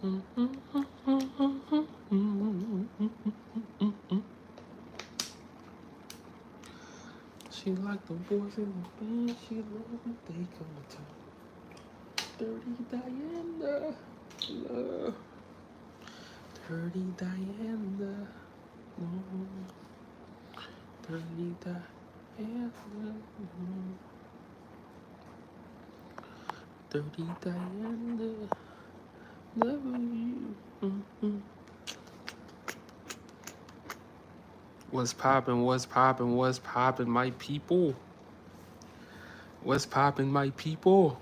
She like the boys in the band. She love when they come to town. Dirty Diana, love. Dirty Diana, Dirty Diana, Dirty Diana, love you. What's poppin', what's poppin', what's poppin', my people? What's poppin', my people?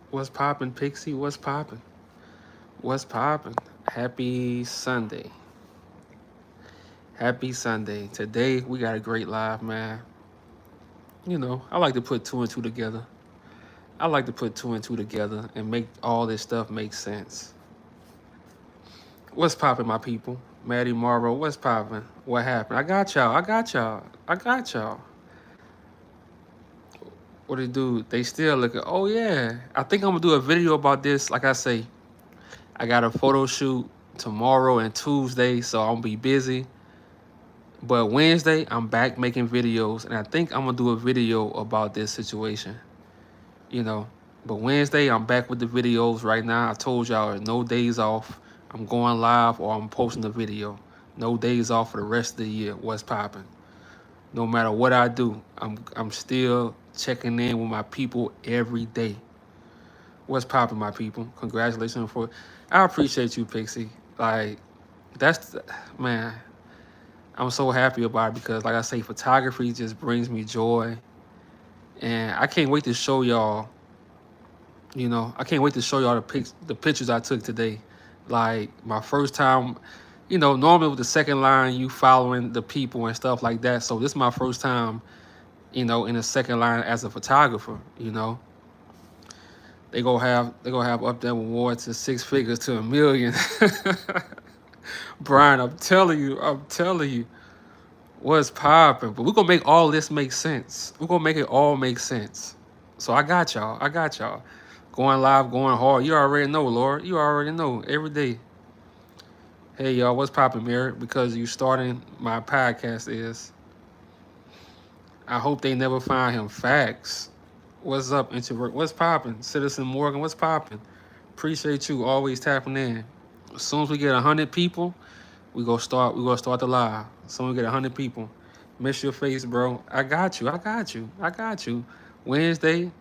What's poppin', Pixie? What's poppin'? What's poppin'? Happy Sunday. Happy Sunday. Today, we got a great live, man. You know, I like to put two and two together. I like to put two and two together and make all this stuff make sense. What's poppin', my people? Maddie Morrow, what's poppin'? What happened? I got y'all. I got y'all. I got y'all. What they do? They still looking. Oh, yeah. I think I'm going to do a video about this. Like I say, I got a photo shoot tomorrow and Tuesday, so I'm going to be busy. But Wednesday, I'm back making videos, and I think I'm going to do a video about this situation. You know, but Wednesday, I'm back with the videos right now. I told y'all, no days off. I'm going live or I'm posting a video. No days off for the rest of the year. What's popping? No matter what I do, I'm still checking in with my people every day. What's popping, my people? Congratulations for it. I appreciate you, Pixie. Like, man, I'm so happy about it because, like I say, photography just brings me joy. And I can't wait to show y'all, you know, I can't wait to show y'all the pictures I took today. Like, my first time, you know, normally with the second line, you following the people and stuff like that. So this is my first time, you know, in the second line as a photographer, you know. They gonna have up there awards to 6 figures to $1 million. Brian, I'm telling you, what's popping? But we're gonna make all this make sense. We're gonna make it all make sense. So I got y'all. Going live, going hard. You already know, Lord. You already know every day. Hey, y'all, what's popping, Merrick? Because you starting my podcast is, I hope they never find him. Facts. What's up, introvert? What's popping? Citizen Morgan, what's popping? Appreciate you always tapping in. As soon as we get 100 people, we gonna start the live. As soon as we get 100 people. Miss your face, bro. I got you. Wednesday,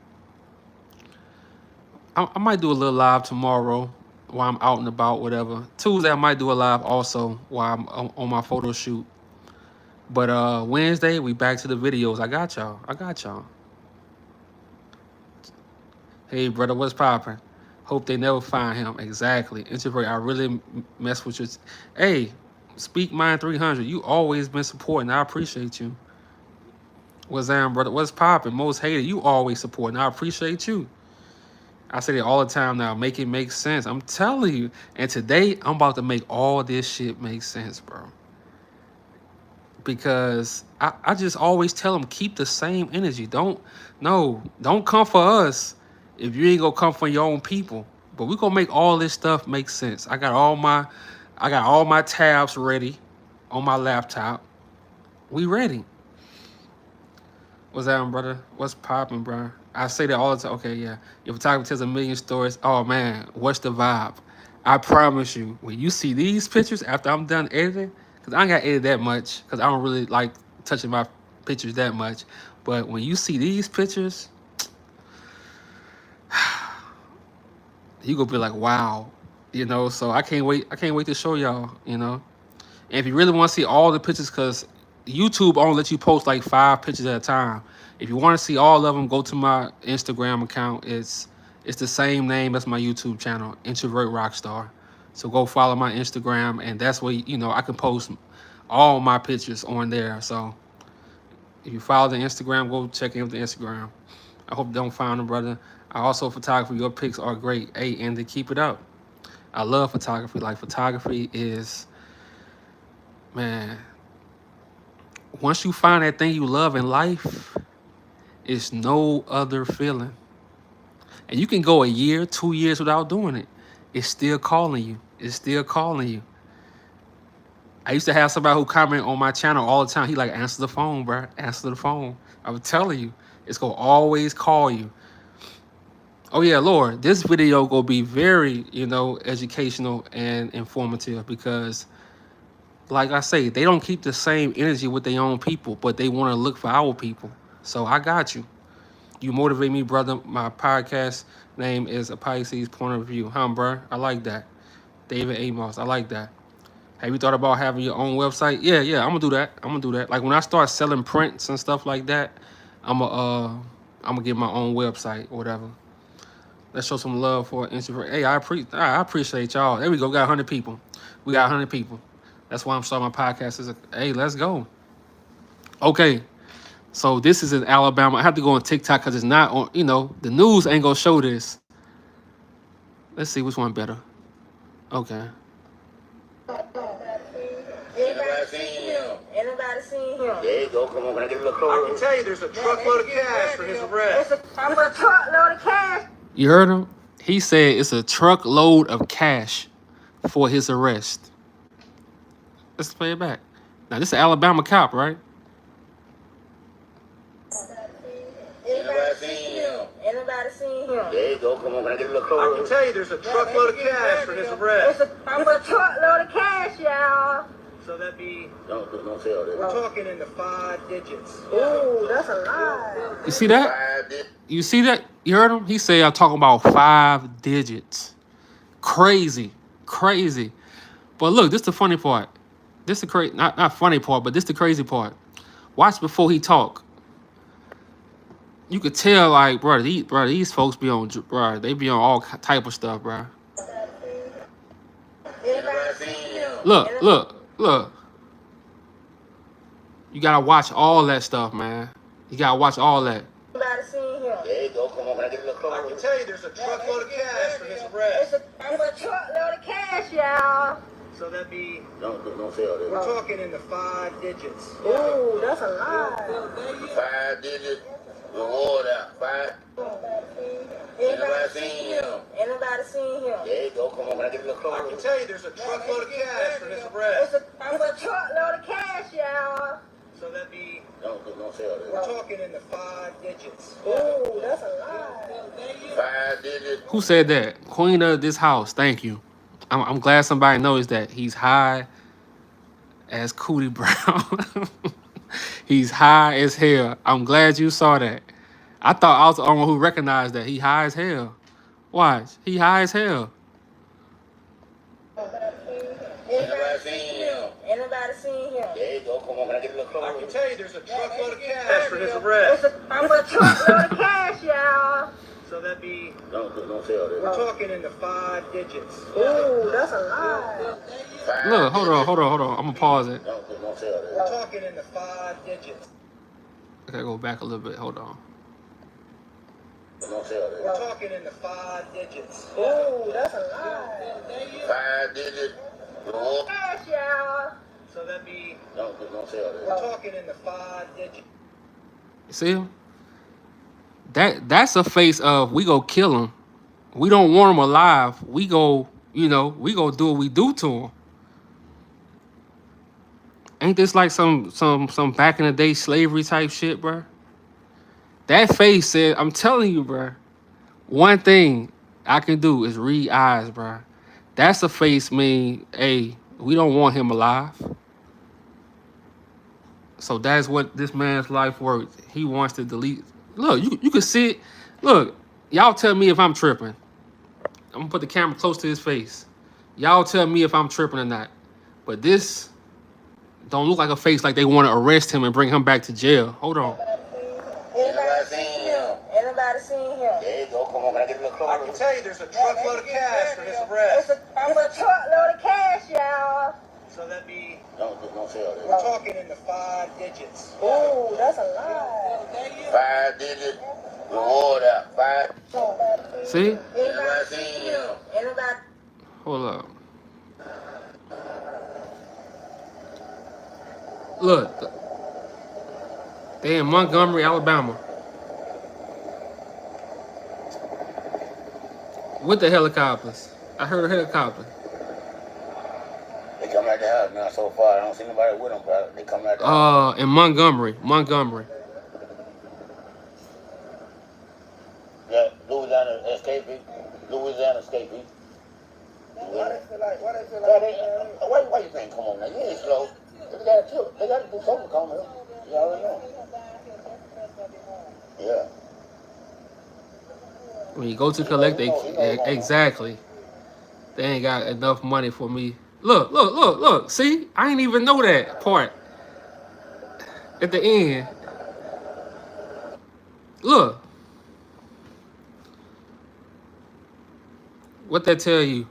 I might do a little live tomorrow while I'm out and about, whatever. Tuesday, I might do a live also while I'm on my photo shoot. But Wednesday, we back to the videos. I got y'all. Hey, brother, what's poppin'? Hope they never find him. Exactly. Introvert, I really mess with you. Hey, Speak Mind 300, you always been supporting. I appreciate you. What's that, brother? What's poppin'? Most hated, you always supporting. I appreciate you. I say it all the time now. Make it make sense. I'm telling you. And today, I'm about to make all this shit make sense, bro. Because I just always tell them, keep the same energy. Don't come for us if you ain't gonna come for your own people. But we gonna make all this stuff make sense. I got all my tabs ready on my laptop. We ready. What's that, brother? What's popping, bro? I say that all the time. Okay, yeah. Your photography tells 1,000,000 stories. Oh man, what's the vibe? I promise you, when you see these pictures after I'm done editing, because I ain't got to edit that much, because I don't really like touching my pictures that much. But when you see these pictures, you gonna be like, wow, you know. So I can't wait to show y'all, you know. And if you really want to see all the pictures, because YouTube only lets you post like 5 pictures at a time. If you want to see all of them, go to my Instagram account. It's the same name as my YouTube channel, Introvert Rockstar. So go follow my Instagram, and that's where, you know, I can post all my pictures on there. So if you follow the Instagram, go check in with the Instagram. I hope you don't find them, brother. I also photography. Your pics are great. Hey, and to keep it up. I love photography. Like, photography is, man, once you find that thing you love in life, it's no other feeling. And you can go a year, 2 years without doing it. It's still calling you. It's still calling you. I used to have somebody who comment on my channel all the time. He like, answer the phone, bro. Answer the phone. I'm telling you, it's gonna always call you. Oh yeah, Lord, this video gonna be very, educational and informative because, like I say, they don't keep the same energy with their own people, but they want to look for our people. So I got you. You motivate me, brother. My podcast name is A Pisces Point of View. Huh, bro? I like that. David Amos. I like that. Have you thought about having your own website? Yeah. I'm gonna do that. Like when I start selling prints and stuff like that, I'm gonna get my own website or whatever. Let's show some love for Instagram. Hey, I appreciate y'all. There we go. We got 100 people. We got 100 people. That's why I'm starting my podcast. Hey, let's go. Okay. So this is in Alabama. I have to go on TikTok because it's not on, the news ain't gonna show this. Let's see which one better. Okay. Anybody seen him? Anybody seen him? There you go. Come on, can I get a little closer? I can tell you there's a truckload of cash for his arrest. I'm a truckload of cash. You heard him? He said it's a truckload of cash for his arrest. Let's play it back. Now, this is an Alabama cop, right? Anybody seen him? Anybody seen him? There you go. Come on, can I get a little closer? I can tell you there's a truckload of cash for his arrest. I'm a truckload of cash, y'all. So that'd be... Don't say all that. We're talking in the 5 digits. Ooh, that's a lie. You see that? You see that? You heard him? He said I'm talking about 5 digits. Crazy. But look, this is the funny part. This is the not funny part, but this is the crazy part. Watch before he talk. You could tell, like, bro, these folks be on, bro, they be on all type of stuff, bro. Look. You gotta watch all that stuff, man. You gotta watch all that. Anybody seen him? There you go. Come on, can I get a little closer? I can tell you there's a truckload of cash for his arrest. I'm a truckload of cash, y'all. So that'd be... Don't say all that. We're talking in the 5 digits. Ooh, that's a lie. 5 digits. Reward out. 5. Anybody seen him? Anybody seen him? There you go. Come on, can I get a little closer? I can tell you there's a truckload of cash for his arrest. I'm a truckload of cash, y'all. So that'd be... Don't say all that. We're talking in the 5 digits. Ooh, that's a lie. 5 digits. Who said that? Queen of this house. Thank you. I'm glad somebody knows that he's high as Cootie Brown. He's high as hell. I'm glad you saw that. I thought I was the only one who recognized that. He high as hell. Watch. He high as hell. Anybody seen him? Anybody seen him? There you go. Come on, can I get a little closer? I can tell you there's a truckload of cash for his arrest. I'm a truckload of cash, y'all. So that'd be... Don't say all that. We're talking in the 5 digits. Ooh, that's a lie. Look, hold on. I'm gonna pause it. Don't say all that. We're talking in the 5 digits. I gotta go back a little bit. Hold on. Don't say all that. We're talking in the 5 digits. Ooh, that's a lie. 5 digits. Cash, y'all. So that'd be... Don't say all that. We're talking in the 5 digits. You see him? That's a face of we go kill him. We don't want him alive. We go, we go do what we do to him. Ain't this like some back in the day slavery type shit, bro? That face said, I'm telling you, bro. One thing I can do is read eyes, bro. That's a face mean, hey, we don't want him alive. So that's what this man's life works. He wants to delete. Look, you can see it. Look, y'all tell me if I'm tripping. I'm gonna put the camera close to his face. Y'all tell me if I'm tripping or not. But this don't look like a face like they want to arrest him and bring him back to jail. Hold on. Anybody seen him? Anybody seen him? There you go. Come on, can I get a little closer? I can tell you there's a truckload of cash for his arrest. I'm a truckload of cash, y'all. So that'd be... Don't say all that. We're talking in the 5 digits. Ooh, that's a lie. 5 digits. Reward out. 5. See? Anybody seen him? Anybody? Hold up. Look. They in Montgomery, Alabama. With the helicopters. I heard a helicopter. They come out the house now so far. I don't see nobody with them, but they come out the house. In Montgomery. Yeah, Louisiana escapee. Louisiana escapee. Why they feel like? Why you think? Come on now, you ain't slow. They got to do something. Come here. You already know. Yeah. When you go to collect, exactly. They ain't got enough money for me. Look. See, I ain't even know that part at the end. Look, what that tell you?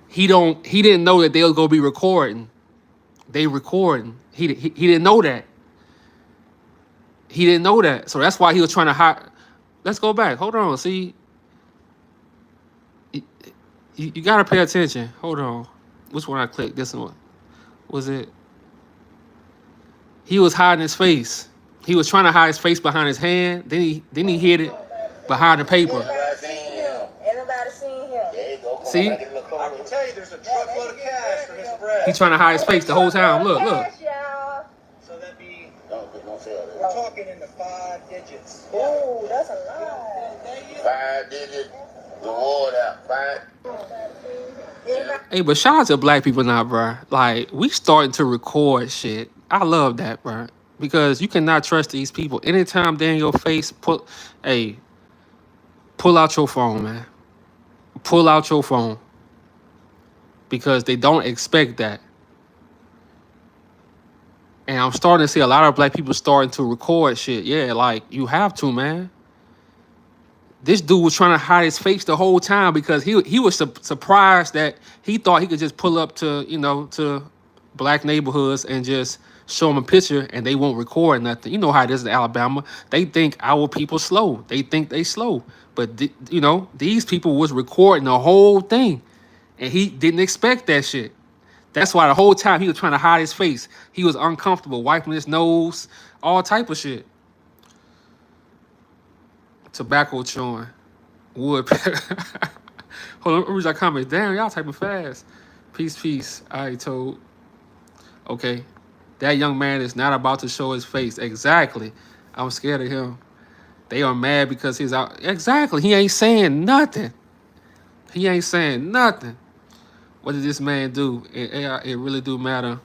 He didn't know that they was gonna be recording. They recording. He didn't know that. He didn't know that. So that's why he was trying to hide. Let's go back. Hold on. See, you gotta pay attention. Hold on. Which one I clicked? This one. Was it? He was hiding his face. He was trying to hide his face behind his hand. Then he hid it behind the paper. Everybody seen him. See? I can tell you there's a truckload of cash for his arrest. He trying to hide his face the whole time. Look. So that'd be, we're talking in the 5 digits. Ooh, that's a lot. 5 digits. Reward out. 5. Hey, but shout out to black people now, bro. Like, we starting to record shit. I love that, bro. Because you cannot trust these people. Anytime they're in your face, pull out your phone, man. Pull out your phone. Because they don't expect that. And I'm starting to see a lot of black people starting to record shit. Yeah, like, you have to, man. This dude was trying to hide his face the whole time because he was surprised that he thought he could just pull up to, to black neighborhoods and just show them a picture and they won't record nothing. You know how it is in Alabama. They think our people slow. They think they slow. But, these people was recording the whole thing. And he didn't expect that shit. That's why the whole time he was trying to hide his face. He was uncomfortable, wiping his nose, all type of shit. Tobacco chewing. Wood. Hold on, let me read that comment. Damn, y'all typing fast. Peace. I told. Okay. That young man is not about to show his face. Exactly. I'm scared of him. They are mad because he's out. Exactly. He ain't saying nothing. What did this man do? It really do matter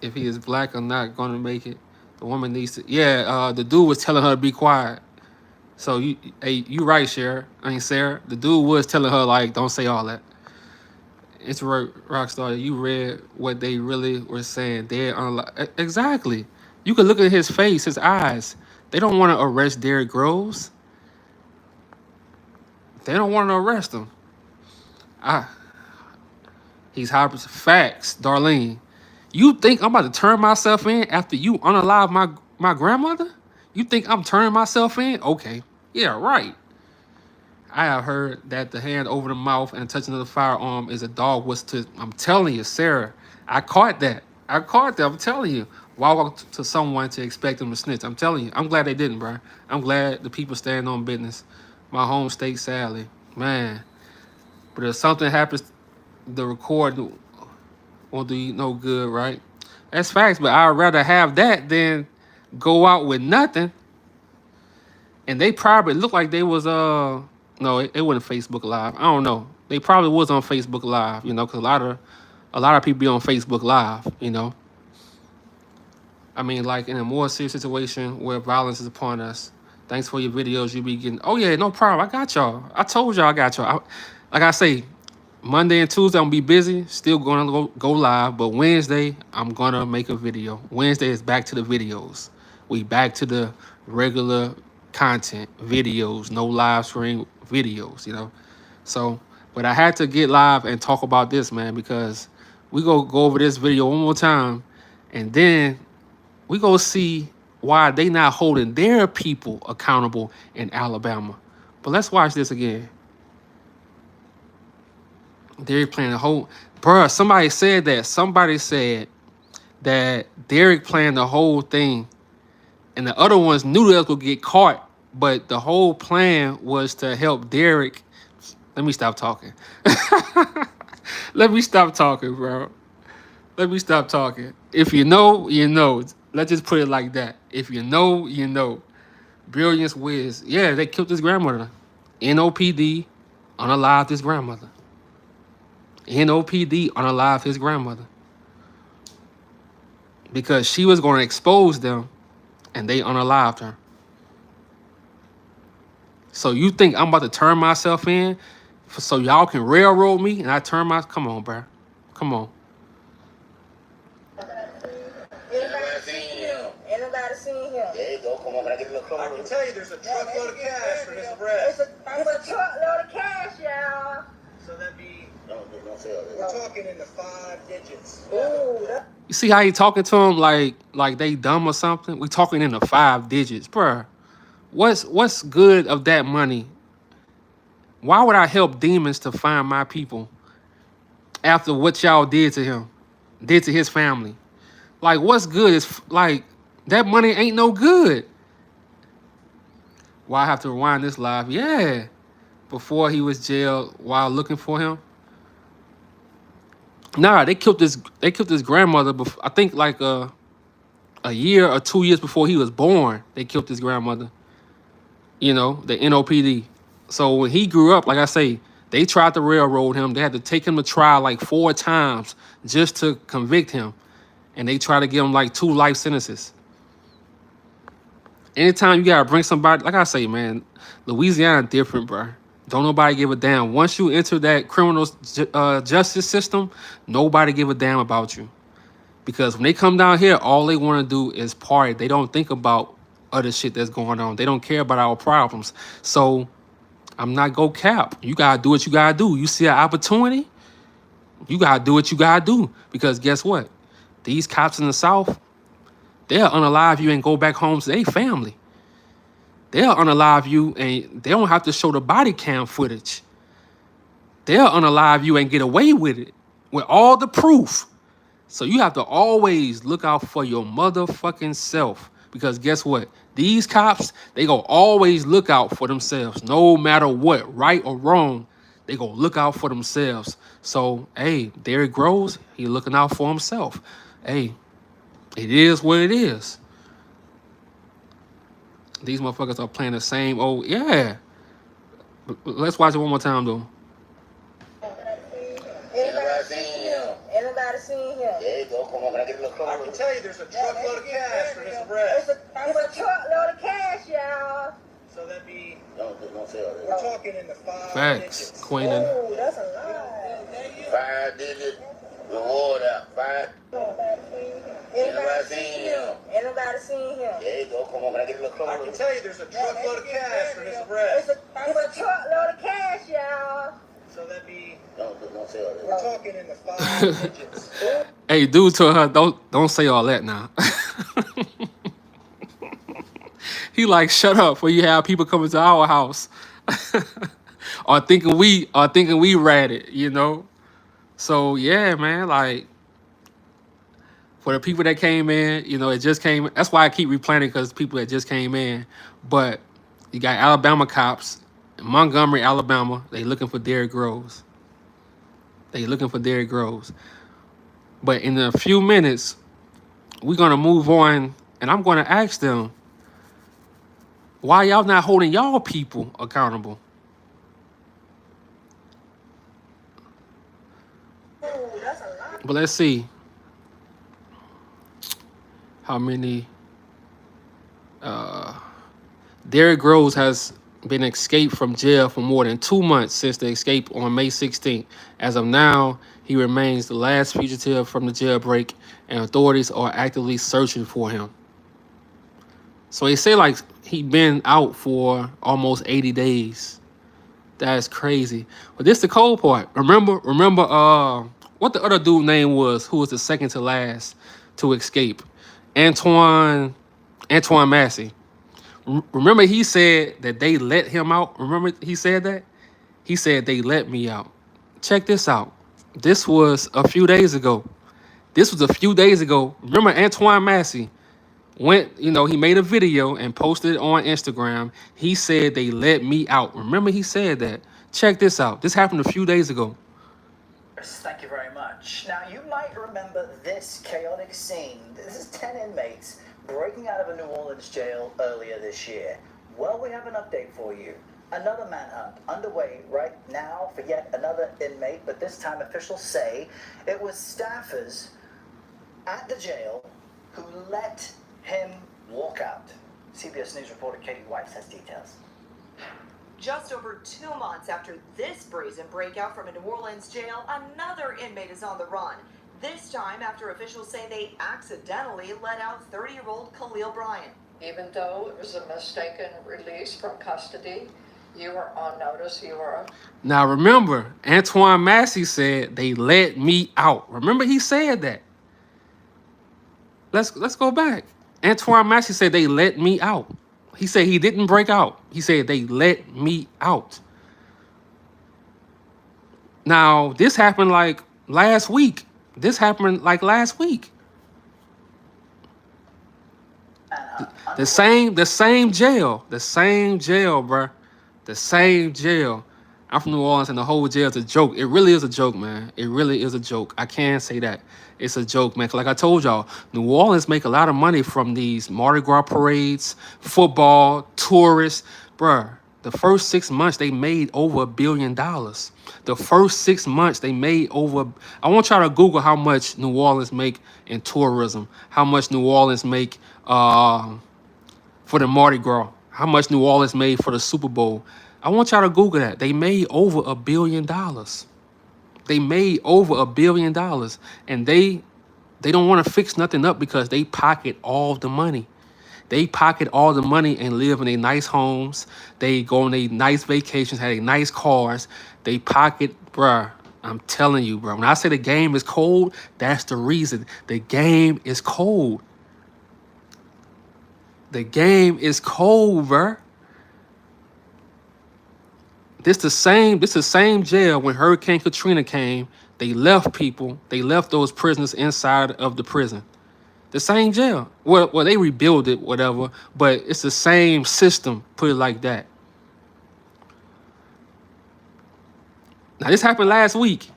if he is black or not going to make it. The woman needs to. Yeah, the dude was telling her to be quiet. So you right, Sarah. The dude was telling her, like, don't say all that. It's Rockstar. You read what they really were saying. Exactly. You could look at his face, his eyes. They don't want to arrest Derrick Groves. They don't want to arrest him. He's high. Facts, Darlene. You think I'm about to turn myself in after you unalive my grandmother? You think I'm turning myself in? Okay. Yeah, right. I have heard that the hand over the mouth and touching of the firearm is a dog whistle. I'm telling you, Sarah. I caught that. I'm telling you. Walk up to someone to expect them to snitch. I'm telling you. I'm glad they didn't, bro. I'm glad the people stand on business. My home state, sadly. Man. But if something happens, the record won't do you no good, right? That's facts, but I'd rather have that than go out with nothing. And they probably looked like they was no, it wasn't Facebook Live. I don't know. They probably was on Facebook Live, because a lot of people be on Facebook Live, I mean, like in a more serious situation where violence is upon us. Thanks for your videos. You be getting. Oh yeah, no problem. I got y'all. I told y'all I got y'all. Like I say, Monday and Tuesday I'm gonna be busy. Still gonna go live, but Wednesday I'm gonna make a video. Wednesday is back to the videos. We back to the regular content videos, no live stream videos, So, but I had to get live and talk about this, man, because we go over this video one more time, and then we go see why they not holding their people accountable in Alabama. But let's watch this again. Derrick playing the whole, bruh. Somebody said that Derrick playing the whole thing. And the other ones knew they was gonna get caught, but the whole plan was to help Derrick Let me stop talking. Let me stop talking, bro. Let me stop talking. If you know, you know. Let's just put it like that. If you know, you know. Brilliance Wiz. Yeah, they killed his grandmother. NOPD unalived his grandmother. NOPD unalived his grandmother. Because she was going to expose them and they unalived her. So you think I'm about to turn myself in so y'all can railroad me and I turn my... Come on, bro. Come on. Anybody seen him? There you go. Come on, can I get a little closer? I can tell you there's a truckload of cash for his arrest. It's a truckload of cash, y'all. So that'd be... Don't say all that. We're talking in the 5 digits. Ooh, You see how he talking to him like they dumb or something? We talking in the 5 digits. Bruh, what's good of that money? Why would I help demons to find my people after what y'all did to him, did to his family? Like, what's good is like that money ain't no good. Why I have to rewind this live? Yeah, before he was jailed while looking for him. Nah, they killed his grandmother. Before, I think like a year or 2 years before he was born. They killed his grandmother. You know, the NOPD. So when he grew up, like I say, they tried to railroad him. They had to take him to trial like 4 times just to convict him. And they tried to give him like 2 life sentences. Anytime you gotta bring somebody, like I say, man, Louisiana different, bro. Don't nobody give a damn. Once you enter that criminal justice system, nobody give a damn about you. Because when they come down here, all they want to do is party. They don't think about other shit that's going on. They don't care about our problems. So I'm not go cap. You gotta do what you gotta do. You see an opportunity, you gotta do what you gotta do. Because guess what? These cops in the South, they'll unalive you and go back home to their family. They'll unalive you and they don't have to show the body cam footage. They'll unalive you and get away with it with all the proof. So you have to always look out for your motherfucking self. Because guess what? These cops, they go always look out for themselves. No matter what, right or wrong, they go look out for themselves. So, hey, Derrick Groves, he looking out for himself. Hey, it is what it is. These motherfuckers are playing the same old, yeah. Let's watch it one more time, though. Anybody seen him? Anybody seen him? There you go. Come on, can I get a little closer? I can tell you there's a truckload of cash for his arrest. It's a truckload of cash, y'all. So that'd be... Don't say all that. We're talking in the 5 Facts, digits. Queen. Oh, that's a lot. 5 digits. Reward out. 5. Anybody seen him? Anybody seen him? There you go. Come on, can I get a little closer? I can tell you there's a truckload of cash for his arrest. It's a truckload of cash, y'all. So that'd be... Don't say all that. We're talking in the 5 digits. Hey, dude told her, don't say all that now. He like, shut up before you have people coming to our house. or thinking we ratted, you know? So yeah, man, like for the people that came in, you know, it just came. That's why I keep replanting, because people that just came in. But you got Alabama cops in Montgomery, Alabama. They looking for Derrick Groves. They looking for Derrick Groves. But in a few minutes, we're gonna move on, and I'm gonna ask them, why y'all not holding y'all people accountable? But let's see how many. Derrick Groves has been escaped from jail for more than 2 months since the escape on May 16th. As of now, he remains the last fugitive from the jailbreak, and authorities are actively searching for him. So they say like he been out for almost 80 days. That's crazy. But this the cold part. Remember what the other dude name was, who was the second to last to escape? Antoine Massey. Remember he said that they let him out? Remember he said that? He said they let me out. Check this out. This was a few days ago. Remember Antoine Massey went, you know, he made a video and posted it on Instagram. He said they let me out. Remember he said that. Check this out. This happened a few days ago. Thank you very much. Now, you might remember this chaotic scene. This is 10 inmates breaking out of a New Orleans jail earlier this year. Well, we have an update for you. Another manhunt underway right now for yet another inmate, but this time officials say it was staffers at the jail who let him walk out. CBS News reporter Katie Weiss has details. Just over 2 months after this brazen breakout from a New Orleans jail, another inmate is on the run. This time after officials say they accidentally let out 30-year-old Khalil Bryant. Even though it was a mistaken release from custody, you were on notice, you were... Now remember, Antoine Massey said they let me out. Remember he said that. Let's go back. Antoine Massey said they let me out. He said he didn't break out. He said they let me out. Now, this happened like last week. The same jail, bruh. The same jail. I'm from New Orleans, and the whole jail is a joke. It really is a joke, man. It really is a joke. I can't say that. It's a joke, man. Like I told y'all, New Orleans make a lot of money from these Mardi Gras parades, football, tourists. Bruh, the first 6 months, they made over $1 billion. The first 6 months, they made over... I want y'all to Google how much New Orleans make in tourism. How much New Orleans make for the Mardi Gras. How much New Orleans made for the Super Bowl. I want y'all to Google that. They made over $1 billion. They made over $1 billion. And they don't want to fix nothing up because they pocket all the money. They pocket all the money and live in their nice homes. They go on their nice vacations, have their nice cars. They pocket, bruh. I'm telling you, bro. When I say the game is cold, that's the reason. The game is cold. The game is cold, bruh. This the same jail when Hurricane Katrina came. They left people. They left those prisoners inside of the prison. The same jail. Well, they rebuilt it, whatever. But it's the same system. Put it like that. Now this happened last week.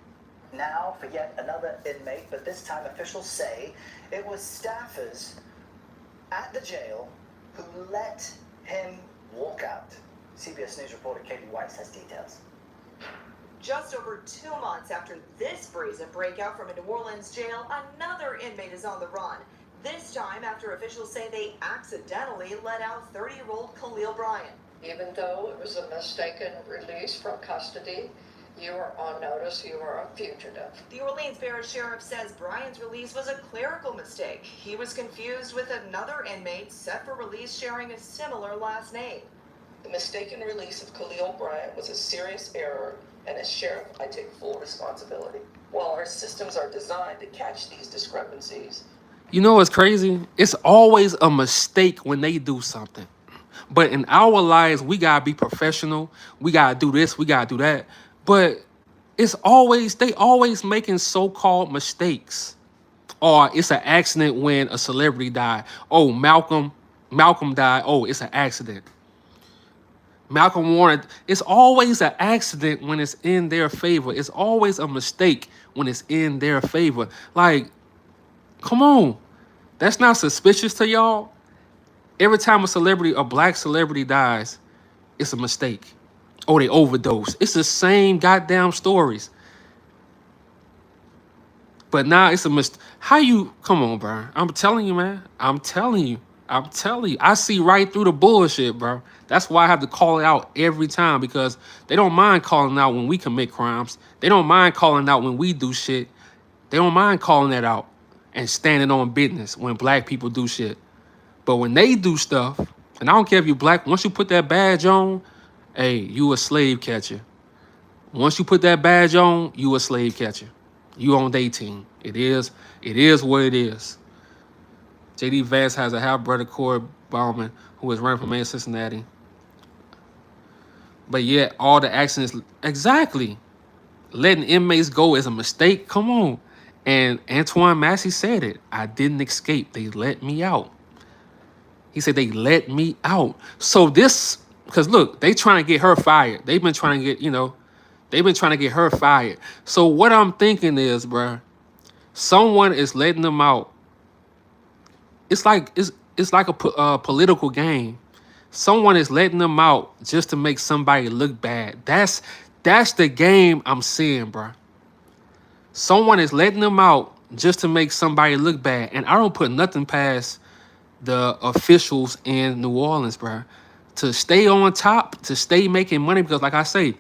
Now for yet another inmate, but this time officials say it was staffers at the jail who let him walk out. CBS News reporter Katie Weiss has details. Just over 2 months after this brazen breakout from a New Orleans jail, another inmate is on the run. This time after officials say they accidentally let out 30-year-old Khalil Bryant. Even though it was a mistaken release from custody, you were on notice, you were a fugitive. The Orleans Parish Sheriff says Bryant's release was a clerical mistake. He was confused with another inmate set for release sharing a similar last name. The mistaken release of Khalil Bryant was a serious error, and as sheriff, I take full responsibility. While our systems are designed to catch these discrepancies, You know what's crazy? It's always a mistake when they do something. But in our lives, we gotta be professional. We gotta do this, we gotta do that. But they always making so-called mistakes. Or it's an accident when a celebrity died. Oh, Malcolm died. Oh, it's an accident. Malcolm Warner, it's always an accident when it's in their favor. It's always a mistake when it's in their favor. Like, come on. That's not suspicious to y'all? Every time a black celebrity dies, it's a mistake. Oh, they overdose. It's the same goddamn stories. But now it's a mistake. Come on, bro. I'm telling you, man. I'm telling you. I see right through the bullshit, bro. That's why I have to call it out every time, because they don't mind calling out when we commit crimes. They don't mind calling out when we do shit. They don't mind calling that out and standing on business when black people do shit. But when they do stuff, and I don't care if you're black, once you put that badge on, hey, you a slave catcher. Once you put that badge on, you a slave catcher. You on their team. It is what it is. J.D. Vance has a half-brother, Corey Bauman, who is running for mayor of Cincinnati. But yet, all the actions, exactly. Letting inmates go is a mistake. Come on. And Antoine Massey said it. I didn't escape. They let me out. He said they let me out. So this, because look, they trying to get her fired. They've been trying to get, They've been trying to get her fired. So what I'm thinking is, bruh, someone is letting them out. It's like political game. Someone is letting them out just to make somebody look bad. That's the game I'm seeing, bruh. Someone is letting them out just to make somebody look bad. And I don't put nothing past the officials in New Orleans, bruh, to stay on top, to stay making money. Because like I say,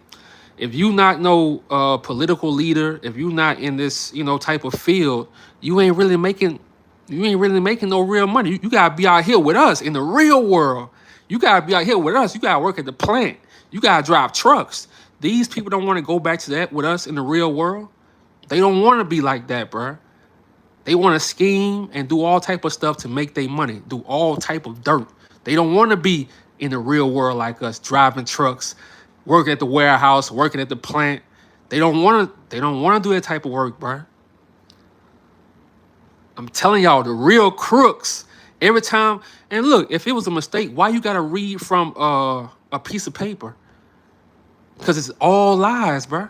if you not no political leader, if you not in this, type of field, you ain't really making no real money. You gotta be out here with us in the real world. You gotta be out here with us. You gotta work at the plant. You gotta drive trucks. These people don't want to go back to that with us in the real world. They don't want to be like that, bruh. They want to scheme and do all type of stuff to make their money, do all type of dirt. They don't want to be in the real world like us, driving trucks, working at the warehouse, working at the plant. They don't want to do that type of work, bruh. I'm telling y'all, the real crooks, every time. And look, if it was a mistake, why you got to read from a piece of paper? Because it's all lies, bruh.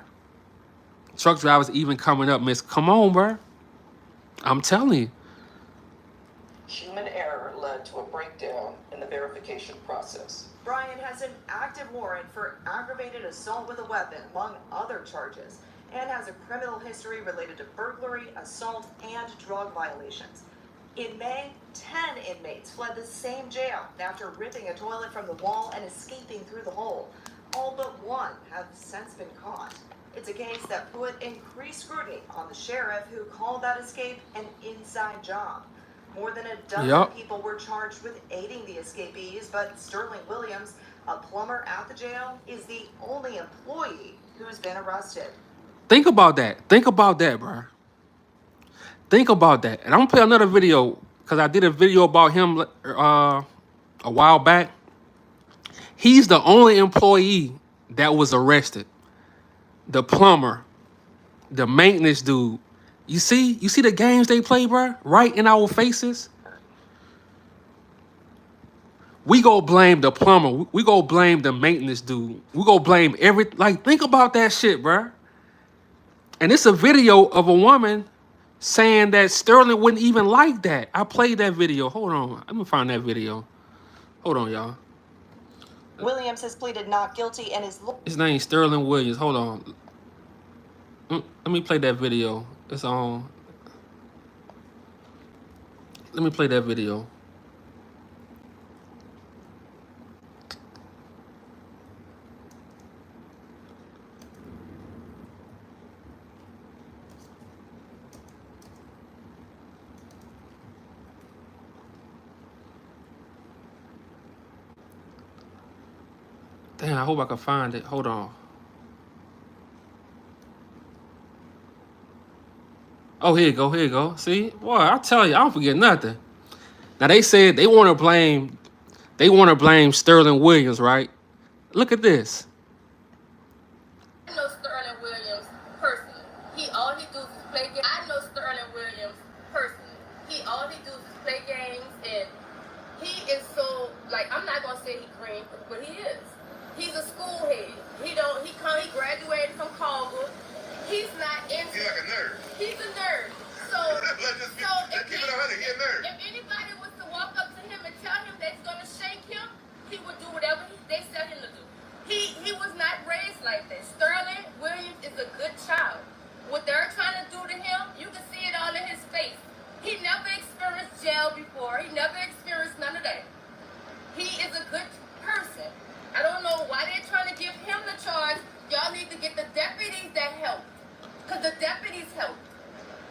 Truck drivers even coming up, miss. Come on, bruh. I'm telling you. Human error led to a breakdown in the verification process. Brian has an active warrant for aggravated assault with a weapon, among other charges, and has a criminal history related to burglary, assault, and drug violations. In May, 10 inmates fled the same jail after ripping a toilet from the wall and escaping through the hole. All but one have since been caught. It's a case that put increased scrutiny on the sheriff, who called that escape an inside job. More than a dozen people were charged with aiding the escapees, but Sterling Williams, a plumber at the jail, is the only employee who's been arrested. Think about that. Think about that, bro. Think about that. And I'm going to play another video because I did a video about him a while back. He's the only employee that was arrested. The plumber, the maintenance dude. You see the games they play, bro? Right in our faces. We go blame the plumber. We go blame the maintenance dude. We go blame think about that shit, bro. And it's a video of a woman saying that Sterling wouldn't even like that. I played that video. Hold on. Let me find that video. Hold on, y'all. Williams has pleaded not guilty and is... His name's Sterling Williams. Hold on. Let me play that video. It's on. Let me play that video. Damn, I hope I can find it. Hold on. Oh, here you go. Here you go. See? Boy, I tell you, I don't forget nothing. Now, they said they want to blame Sterling Williams, right? Look at this. I know Sterling Williams personally. All he does is play games. I know Sterling Williams personally. All he does is play games, and he is so, I'm not going to say he's green, but he is. He's a school head. He graduated from Carver. He's not into... He's like a nerd. He's a nerd. So let's keep it 100. He's a nerd. If anybody was to walk up to him and tell him that's going to shake him, he would do whatever they tell him to do. He was not raised like that. Sterling Williams is a good child. What they're trying to do to him, you can see it all in his face. He never experienced jail before. He never experienced none of that. He is a good person. I don't know why they're trying to give him the charge. Y'all need to get the deputies that help. Because the deputies help.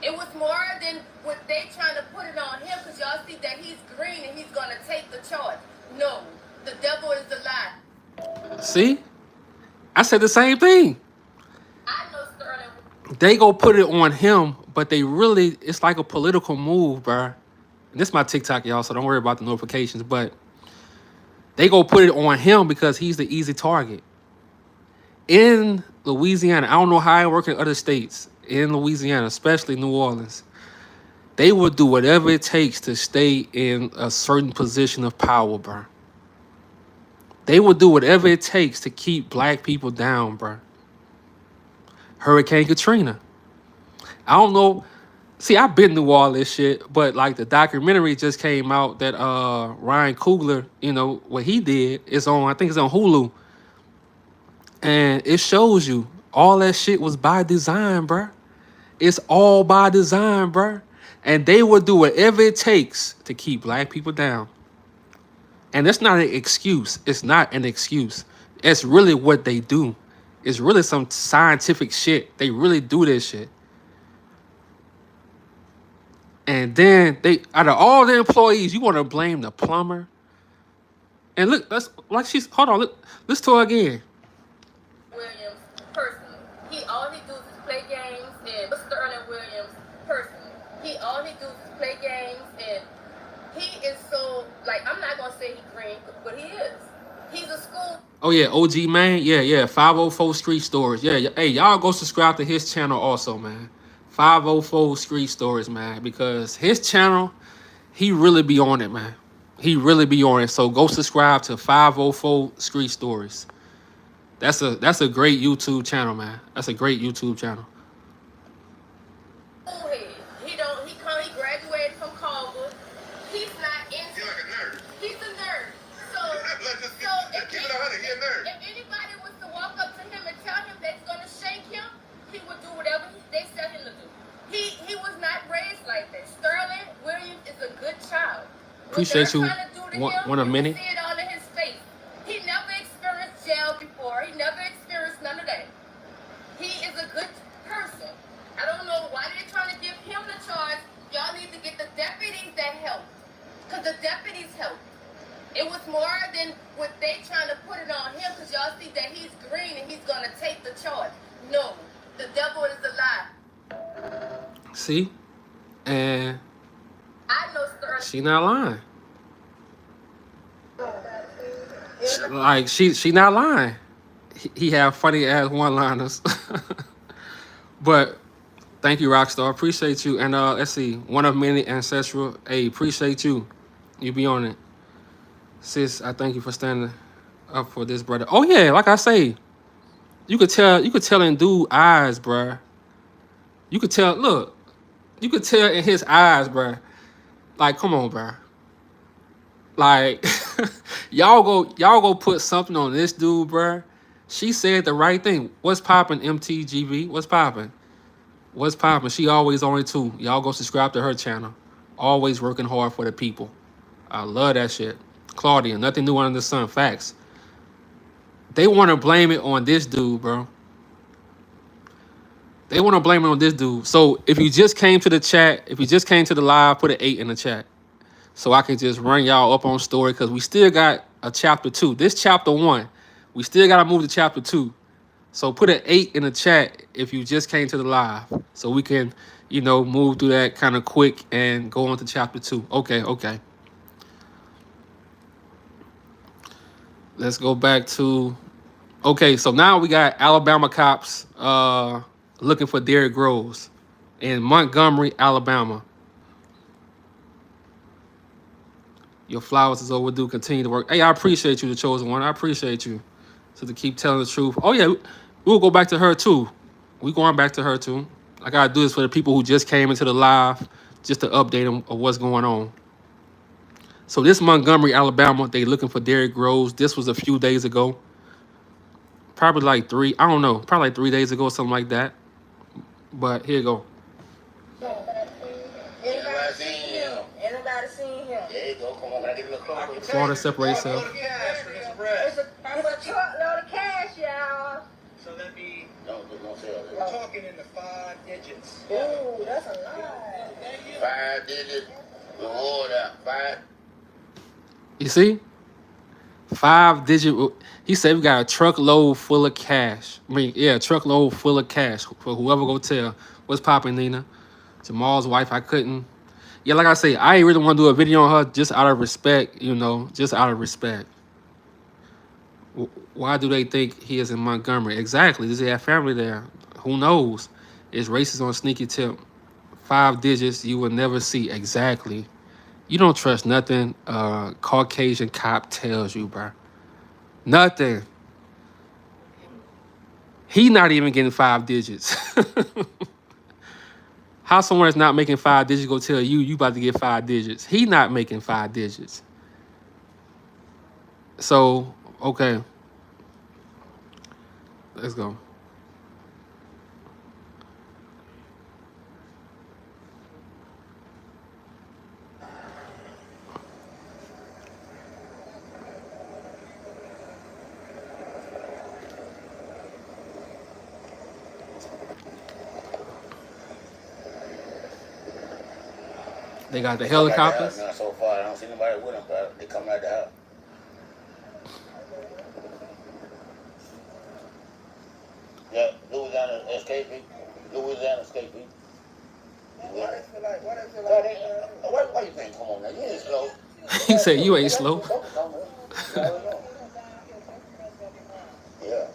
It was more than what they trying to put it on him, because y'all see that he's green and he's going to take the charge. No, the devil is a lie. See? I said the same thing. I know Sterling. They go put it on him, but it's like a political move, bro. And this is my TikTok, y'all, so don't worry about the notifications, but they go put it on him because he's the easy target. In Louisiana, I don't know how it works in other states. In Louisiana, especially New Orleans, they will do whatever it takes to stay in a certain position of power, bro. They will do whatever it takes to keep black people down, bro. Hurricane Katrina. I don't know. See, I've been through all this shit, but like the documentary just came out that Ryan Coogler, you know, what he did is on, I think it's on Hulu. And it shows you all that shit was by design, bruh. It's all by design, bruh. And they will do whatever it takes to keep black people down. And that's not an excuse. It's not an excuse. It's really what they do. It's really some scientific shit. They really do this shit. And then they, out of all the employees, you want to blame the plumber? And look, that's like she's, hold on, look, listen to her again. Williams, personally, all he does is play games, and Sterling Williams, personally, all he does is play games, and he is so, like, I'm not gonna say he's green, but he is. He's a school. Oh yeah, OG man, yeah, 504 Street Stories, yeah. Hey, y'all go subscribe to his channel also, man. 504 Street Stories, man, because his channel, he really be on it, man. He really be on it. So go subscribe to 504 Street Stories. That's a great YouTube channel, man. That's a great YouTube channel. He graduated from Carver. He's not in. He's like a nerd. He's a nerd. So Let's keep it 100. He's a nerd. If anybody was to walk up to him and tell him that's gonna shake him, he would do whatever they tell him to do. He was not raised like that. Sterling Williams is a good child. Appreciate you. One of many. You see it all in his face. He never experienced jail before. He never experienced none of that. He is a good person. I don't know why they're trying to give him the charge. Y'all need to get the deputies that helped. Because the deputies helped. It was more than what they trying to put it on him, because y'all see that he's green and he's going to take the charge. No, the devil is a lie. See? And I know Sterling. she not lying. Like, she not lying. He have funny ass one-liners. But thank you, Rockstar. Appreciate you. And let's see, one of many ancestral. Hey, appreciate you. You be on it. Sis, I thank you for standing up for this, brother. Oh yeah, like I say, you could tell in dude's eyes, bruh. You could tell, look, you could tell in his eyes, bruh. Like, come on, bruh. Like, y'all go put something on this dude, bruh. She said the right thing. What's poppin', MTGV? What's poppin'? What's poppin'? She always on it too. Y'all go subscribe to her channel. Always working hard for the people. I love that shit. Claudia, nothing new under the sun. Facts. They want to blame it on this dude, bro. They want to blame it on this dude. So if you just came to the chat, if you just came to the live, put an 8 in the chat. So I can just run y'all up on story, because we still got a chapter 2. This chapter 1. We still got to move to chapter 2. So put an 8 in the chat if you just came to the live. So we can, you know, move through that kind of quick and go on to chapter 2. Okay. Let's go back to... Okay, so now we got Alabama cops looking for Derrick Rose in Montgomery, Alabama. Your flowers is overdue. Continue to work. Hey, I appreciate you, the chosen one. I appreciate you. So to keep telling the truth. Oh, yeah, we'll go back to her, too. We going back to her, too. I got to do this for the people who just came into the live, just to update them of what's going on. So this Montgomery, Alabama, they looking for Derrick Rose. This was a few days ago. Probably like 3, I don't know. Probably like 3 days ago, something like that. But here you go. Anybody seen him? Anybody seen him? There you go. Come on, I give you a call. Florida separate itself. It's a truckload of cash, y'all. So that'd be... Don't say all that. We're talking in the 5 digits. Ooh, that's a lot. 5 digits. Reward out. 5. You see? 5 digit. He said we got a truckload full of cash. I mean, yeah, a truckload full of cash for whoever go tell. What's poppin', Nina? Jamal's wife, I couldn't. Yeah, like I say, I ain't really want to do a video on her just out of respect, you know, just out of respect. Why do they think he is in Montgomery? Exactly. Does he have family there? Who knows? Is racist on sneaky tip. 5 digits you will never see. Exactly. You don't trust nothing Caucasian cop tells you, bro. Nothing. He not even getting 5 digits. How someone that's not making 5 digits go tell you about to get 5 digits? He not making 5 digits. So, okay. Let's go. They got the helicopters. Not so far. I don't see nobody with them, but they come out the house. Yeah, Louisiana escapee. Louisiana escapee. Why you think? Come on now, you ain't slow. He said you ain't slow. Yeah.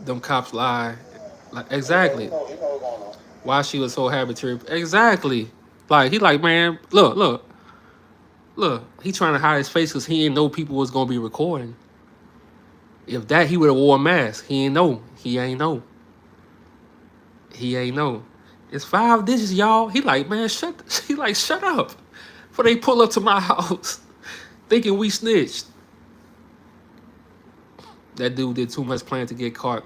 Them cops lie. Like exactly. You know what's going on. Why she was so happy to exactly. Like he like, man, look. He trying to hide his face because he didn't know people was gonna be recording. If that, he would have wore a mask. He ain't know. He ain't know. It's 5 digits, y'all. He like, man, shut up. Before they pull up to my house, thinking we snitched. That dude did too much planning to get caught.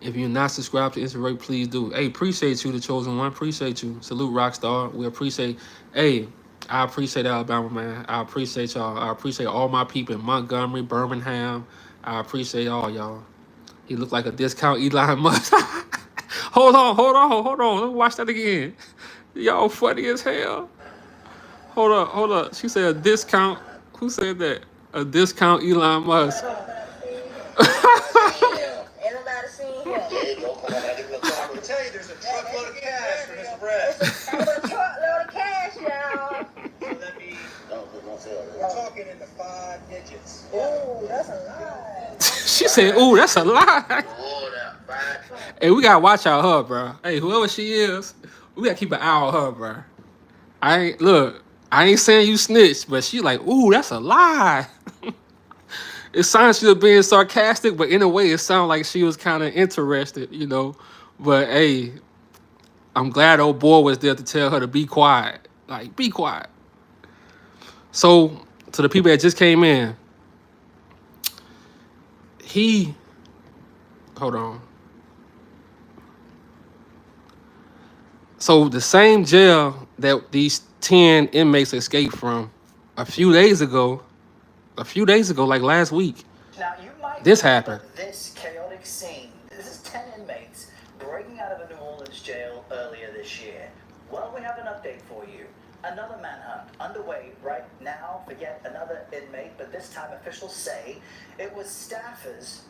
If you're not subscribed to Instagram, please do. Hey, appreciate you, the chosen one. Appreciate you. Salute, Rockstar. We appreciate. Hey, I appreciate Alabama, man. I appreciate y'all. I appreciate all my people in Montgomery, Birmingham. I appreciate all y'all. He looked like a discount Elon Musk. Hold on. Let me watch that again. Y'all funny as hell. Hold up. She said a discount. Who said that? A discount Elon Musk. Anybody seen him? There you go. Come on, I can tell you there's a truckload of cash for his arrest. There's a truckload of cash, y'all. So that means we're talking in the 5 digits. Ooh, that's a lie. She said, ooh, that's a lie. Hey, we gotta watch out her, bro. Hey, whoever she is, we gotta keep an eye on her, bro. I ain't saying you snitched, but she like, ooh, that's a lie. It sounds she was being sarcastic, but in a way, it sounded like she was kind of interested, you know. But hey, I'm glad old boy was there to tell her to be quiet. Like, be quiet. So, to the people that just came in, hold on. So, the same jail that these 10 inmates escaped from a few days ago, like last week, Now, you might this remember happened. this chaotic scene. This is 10 inmates breaking out of a New Orleans jail earlier this year. Well, we have an update for you. Another manhunt underway right now for yet another inmate, but this time officials say it was staffers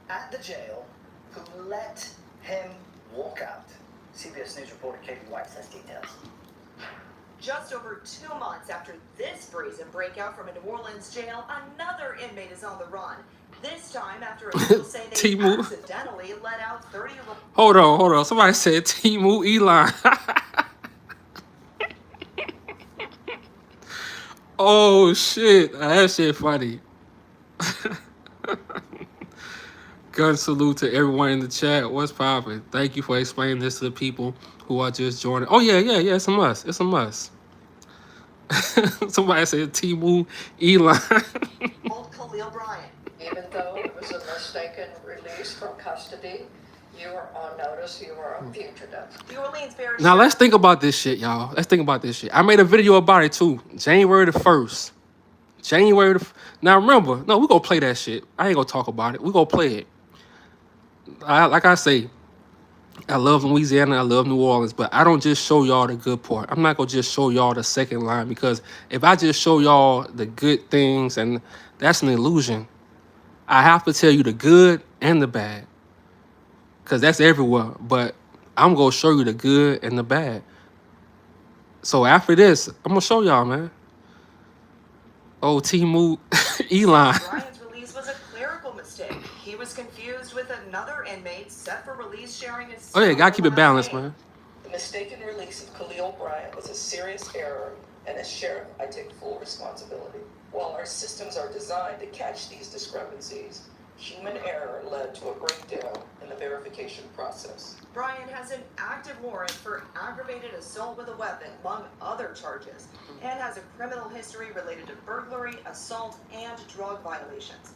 at the jail who let him walk out. CBS News reporter Katie White says details. Just over 2 months after this brazen breakout from a New Orleans jail, another inmate is on the run. This time after officials say they Timu. accidentally let out 30... Hold on. Somebody said Timu Elon. Oh, shit. That shit funny. Gun salute to everyone in the chat. What's poppin'? Thank you for explaining this to the people who are just joining. Oh, yeah. It's a must. Somebody said Timu Elon. Khalil Bryant. Even though it was a mistaken release from custody, you are on notice, you are a fugitive. New Orleans Parish. Now, let's think about this shit, y'all. I made a video about it, too. January the 1st. Now, remember, no, we're going to play that shit. I ain't going to talk about it. We're going to play it. Like I say, I love Louisiana, I love New Orleans, but I don't just show y'all the good part. I'm not going to just show y'all the second line, because if I just show y'all the good things, and that's an illusion, I have to tell you the good and the bad, because that's everywhere. But I'm going to show you the good and the bad. So after this, I'm going to show y'all, man. Oh, Timu Elon. Bryant's release was a clerical mistake. He was confused with another inmate set for release sharing his... Oh, yeah, got to keep it balanced, man. The mistaken release of Khalil Bryant was a serious error, and as sheriff, I take full responsibility. While our systems are designed to catch these discrepancies, Human error led to a breakdown in the verification process. Brian has an active warrant for aggravated assault with a weapon, among other charges, and has a criminal history related to burglary, assault, and drug violations.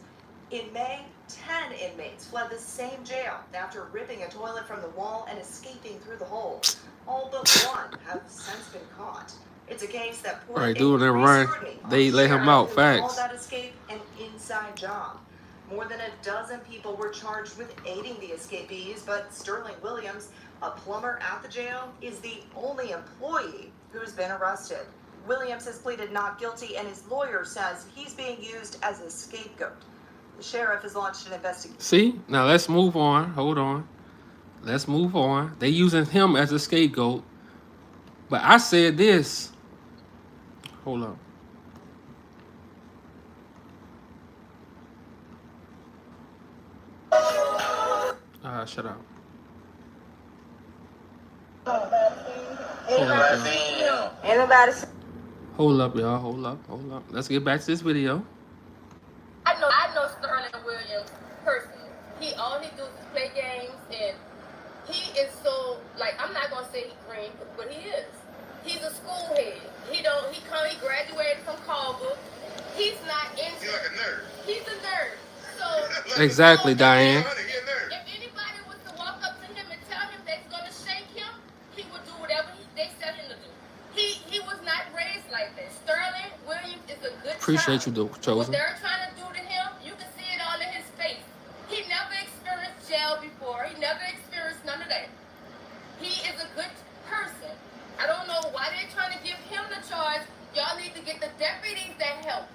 In May, 10 inmates fled the same jail after ripping a toilet from the wall and escaping through the hole. All but one have since been caught. It's a case that put Right, dude, they run. They let him out. Facts. That escape an inside job. More than a dozen people were charged with aiding the escapees, but Sterling Williams, a plumber at the jail, is the only employee who's been arrested. Williams has pleaded not guilty, and his lawyer says he's being used as a scapegoat. The sheriff has launched an investigation. See, now let's move on. Hold on. Let's move on. They using him as a scapegoat. But I said this. Hold up. Shut up. Anybody? Hold up, y'all. Hold up. Let's get back to this video. I know Sterling Williams personally. All he do is play games, and he is so, like, I'm not gonna say he's green, but he is. He's a school head. He graduated from Carver. He's not in. He's like a nerd. He's a nerd. So Exactly, Diane. if anybody was to walk up to him and tell him they're gonna shake him, he would do whatever they said him to do. He was not raised like that. Sterling Williams is a good Appreciate child. you, Chosen. What they're trying to do to him, you can see it all in his face. He never experienced jail before. He never experienced none of that. He is a good person. I don't know why they're trying to give him the charge. Y'all need to get the deputies that help.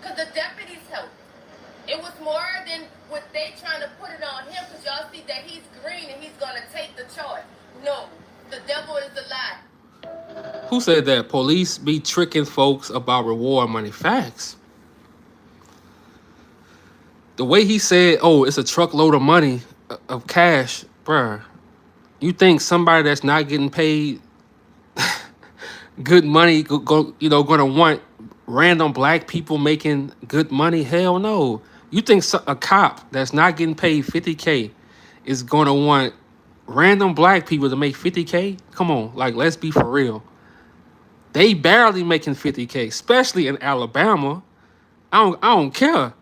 Because the deputies help. It was more than what they trying to put it on him, because y'all see that he's green and he's going to take the charge. No, the devil is a lie. Who said that? Police be tricking folks about reward money. Facts. The way he said, oh, it's a truckload of money, of cash, bruh. You think somebody that's not getting paid good money, gonna want random black people making good money? Hell no. You think a cop that's not getting paid $50K is gonna want random black people to make $50K? Come on, like, let's be for real. They barely making $50K, especially in Alabama. I don't care.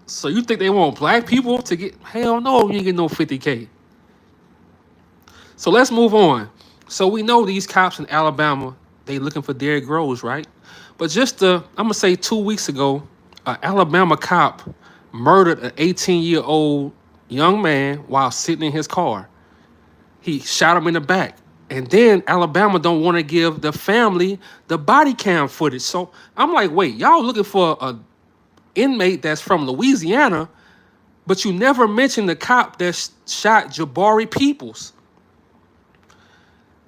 So you think they want black people to get? Hell no, you ain't getting no $50K. So let's move on. So we know these cops in Alabama, they looking for Derrick Rose, right? But I'm gonna say 2 weeks ago, an Alabama cop murdered an 18-year-old young man while sitting in his car. He shot him in the back. And then Alabama don't want to give the family the body cam footage. So I'm like, wait, y'all looking for a inmate that's from Louisiana, but you never mentioned the cop that shot Jabari Peoples.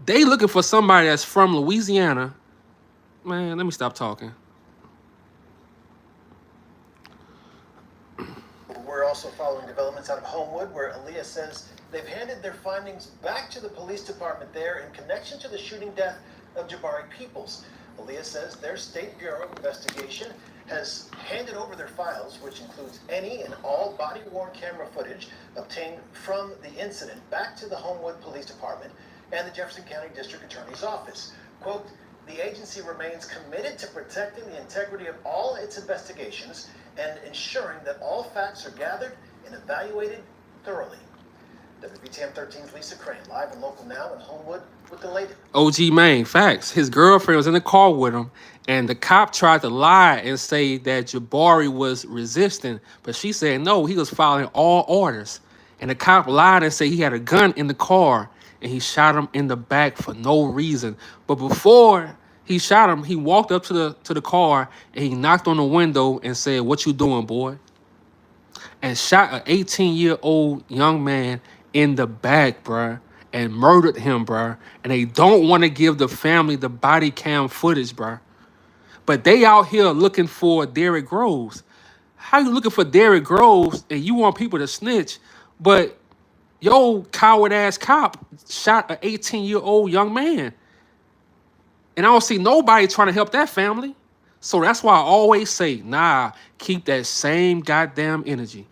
They looking for somebody that's from Louisiana. Man, let me stop talking. We're also following developments out of Homewood, where Aaliyah says they've handed their findings back to the police department there in connection to the shooting death of Jabari Peoples. Aaliyah says their State Bureau of Investigation has handed over their files, which includes any and all body-worn camera footage obtained from the incident, back to the Homewood Police Department and the Jefferson County District Attorney's Office. Quote, the agency remains committed to protecting the integrity of all its investigations and ensuring that all facts are gathered and evaluated thoroughly. WBTM 13's Lisa Crane, live and local now in Homewood with the latest. OG Main, facts. His girlfriend was in the car with him, and the cop tried to lie and say that Jabari was resisting, but she said no, he was following all orders. And the cop lied and said he had a gun in the car, and he shot him in the back for no reason. But before he shot him, he walked up to the car and he knocked on the window and said, "What you doing, boy?" And shot an 18-year-old young man in the back, bruh, and murdered him, bruh. And they don't want to give the family the body cam footage, bruh. But they out here looking for Derrick Groves. How you looking for Derrick Groves and you want people to snitch, but yo coward-ass cop shot an 18-year-old young man? And I don't see nobody trying to help that family. So that's why I always say, nah, keep that same goddamn energy.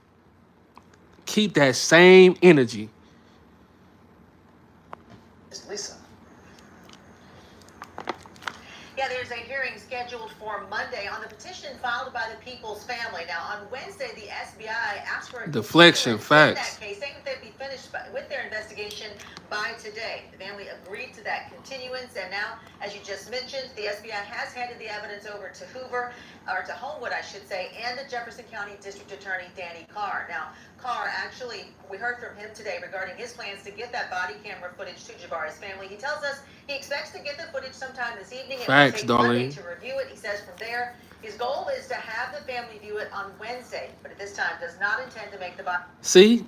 Keep that same energy. Lisa. Yeah, there's a hearing scheduled for Monday on the petition filed by the Peoples family. Now, on Wednesday, the SBI asked for a Deflection, continuance in facts. that case, saying that they'd be finished with their investigation by today. The family agreed to that continuance, and now, as you just mentioned, the SBI has handed the evidence over to Homewood, I should say, and the Jefferson County District Attorney Danny Carr. Now, Carr, actually, we heard from him today regarding his plans to get that body camera footage to Jabari's family. He tells us he expects to get the footage sometime this evening. Facts, It will take Monday darling. to review it. He says from there, his goal is to have the family view it on Wednesday, but at this time does not intend to make the body. See?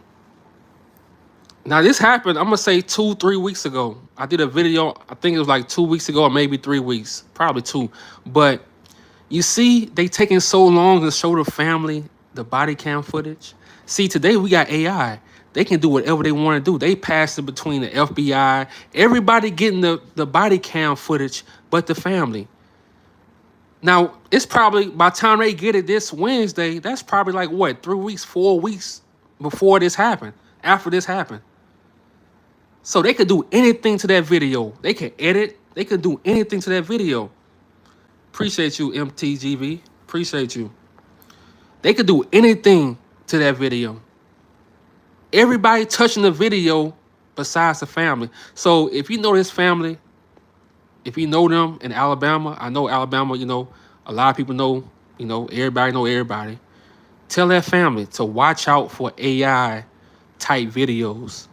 Now this happened, I'm gonna say 2-3 weeks ago. I did a video, I think it was like 2 weeks ago or maybe 3 weeks, probably 2. But you see, they taking so long to show the family the body cam footage. See, today we got AI. They can do whatever they want to do. They pass it between the FBI, everybody getting the body cam footage, but the family. Now, it's probably, by the time they get it this Wednesday, that's probably like, what, 3 weeks, 4 weeks before this happened, after this happened. So they could do anything to that video. They can edit. They could do anything to that video. Appreciate you, MTGV. Appreciate you. They could do anything to that video. Everybody touching the video besides the family. So if you know this family, if you know them in Alabama, I know Alabama, you know, a lot of people know, you know everybody. Tell that family to watch out for AI type videos.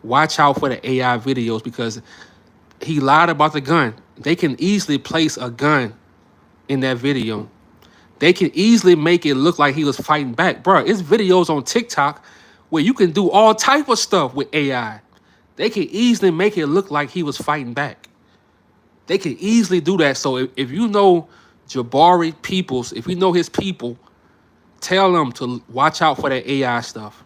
Watch out for the AI videos because he lied about the gun. They can easily place a gun in that video. They can easily make it look like he was fighting back. Bro, it's videos on TikTok where you can do all type of stuff with AI. They can easily make it look like he was fighting back. They can easily do that. So if you know Jabari Peoples, if you know his people, tell them to watch out for that AI stuff.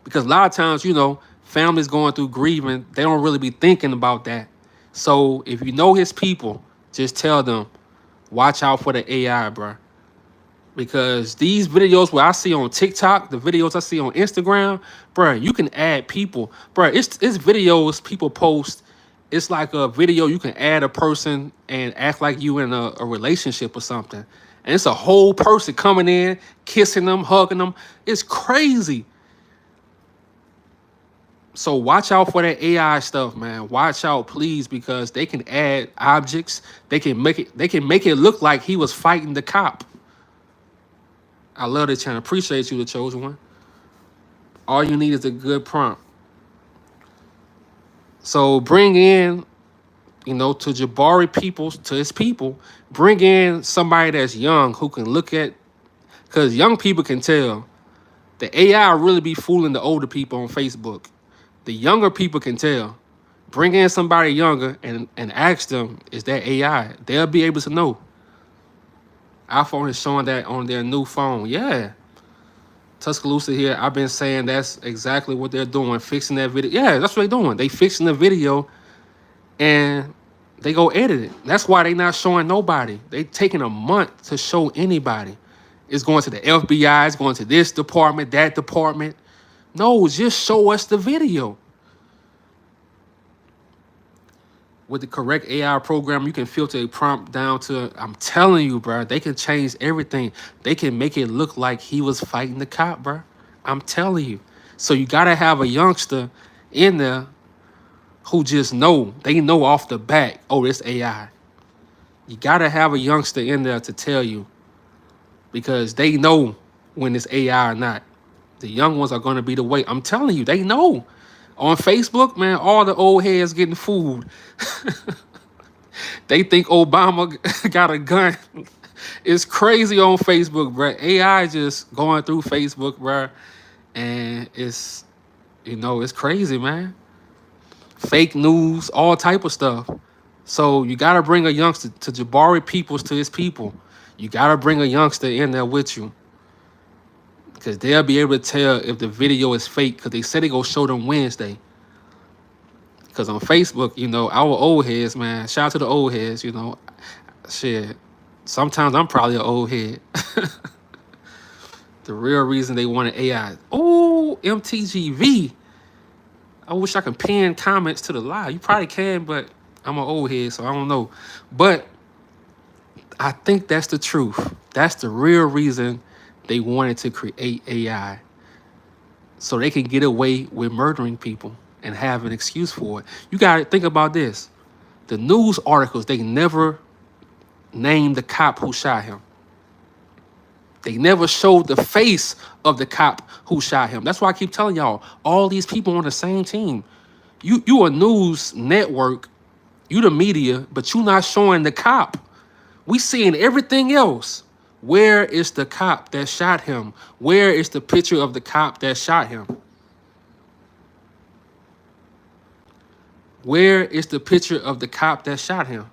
Because a lot of times, you know, families going through grieving, they don't really be thinking about that. So if you know his people, just tell them, watch out for the AI, bro. Because these videos where I see on TikTok, the videos I see on Instagram, bro, you can add people. Bro, it's videos people post. It's like a video you can add a person and act like you in a relationship or something. And it's a whole person coming in, kissing them, hugging them. It's crazy. So watch out for that AI stuff, man. Watch out, please, because they can add objects. They can make it look like he was fighting the cop. I love this channel. Appreciate you, the chosen one. All you need is a good prompt. So bring in, you know, to Jabari Peoples, to his people, bring in somebody that's young who can look at, because young people can tell. The AI really be fooling the older people on Facebook. The younger people can tell. Bring in somebody younger and ask them, is that AI? They'll be able to know. iPhone is showing that on their new phone. Yeah. Tuscaloosa here, I've been saying that's exactly what they're doing, fixing that video. Yeah, that's what they're doing. They fixing the video and they go edit it. That's why they not showing nobody. They taking a month to show anybody. It's going to the FBI, it's going to this department, that department. No, just show us the video. With the correct AI program, you can filter a prompt down to, I'm telling you, bro, they can change everything. They can make it look like he was fighting the cop, bro. I'm telling you. So you got to have a youngster in there who just know. They know off the bat, oh, it's AI. You got to have a youngster in there to tell you because they know when it's AI or not. The young ones are going to be the way. I'm telling you, they know. On Facebook, man, all the old heads getting fooled. They think Obama got a gun. It's crazy on Facebook, bro. AI just going through Facebook, bro. And it's, you know, it's crazy, man. Fake news, all type of stuff. So you got to bring a youngster to Jabari Peoples, to his people. You got to bring a youngster in there with you. Because they'll be able to tell if the video is fake. Because they said they go show them Wednesday. Because on Facebook, you know, our old heads, man. Shout out to the old heads, you know. Shit. Sometimes I'm probably an old head. The real reason they wanted AI. Oh, MTGV. I wish I could pin comments to the live. You probably can, but I'm an old head, so I don't know. But I think that's the truth. That's the real reason they wanted to create AI. So they can get away with murdering people and have an excuse for it. You got to think about this. The news articles, they never named the cop who shot him. They never showed the face of the cop who shot him. That's why I keep telling y'all, all these people on the same team. You a news network, you the media, but you not showing the cop. We seeing everything else. Where is the cop that shot him? Where is the picture of the cop that shot him? Where is the picture of the cop that shot him?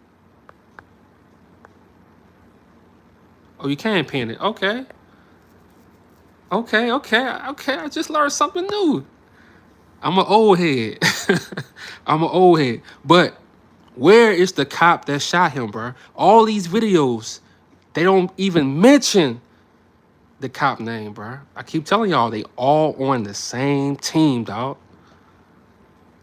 Oh, you can pin it. Okay. Okay. I just learned something new. I'm an old head. I'm an old head. But where is the cop that shot him, bro? All these videos, they don't even mention the cop name, bro. I keep telling y'all, they all on the same team, dog.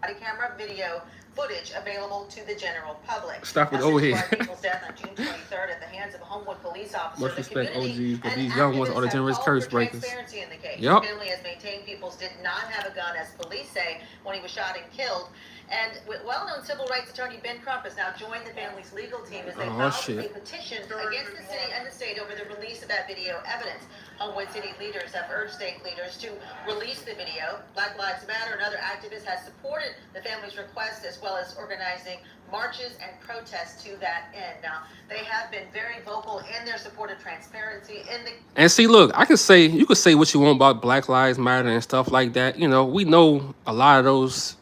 Body camera video footage available to the general public. Stop with old head. People's death on June 23rd at the hands of a Homewood police officer. Much respect, OGs, but these young ones are the generous curse breakers. Transparency in the case. Yep. The family has maintained Peoples did not have a gun, as police say, when he was shot and killed. And well-known civil rights attorney Ben Crump has now joined the family's legal team as they filed a petition against the city and the state over the release of that video evidence. Homewood city leaders have urged state leaders to release the video. Black Lives Matter and other activists have supported the family's request, as well as organizing marches and protests to that end. Now, they have been very vocal in their support of transparency in the... And see, look, I could say, you could say what you want about Black Lives Matter and stuff like that. You know, we know a lot of those.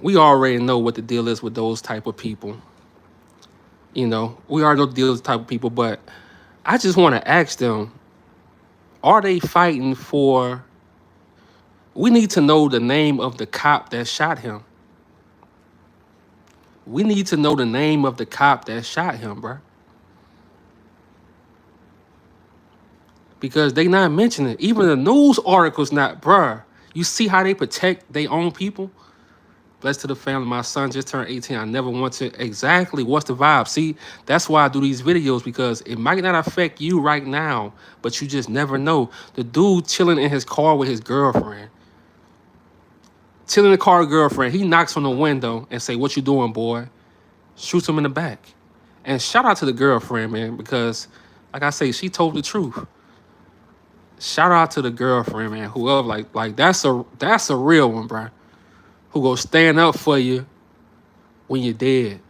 We already know what the deal is with those type of people. You know, we already know the deal with type of people, but I just want to ask them, are they fighting for... We need to know the name of the cop that shot him. We need to know the name of the cop that shot him, bro. Because they not mentioning it. Even the news articles not, bruh. You see how they protect their own people? Blessed to the family. My son just turned 18. I never want to... Exactly. What's the vibe? See, that's why I do these videos, because it might not affect you right now, but you just never know. The dude chilling in his car with his girlfriend. Chilling in the car with girlfriend. He knocks on the window and say, "What you doing, boy?" Shoots him in the back. And shout out to the girlfriend, man, because, like I say, she told the truth. Shout out to the girlfriend, man. Whoever, like that's a real one, bro. Who go stand up for you when you're dead.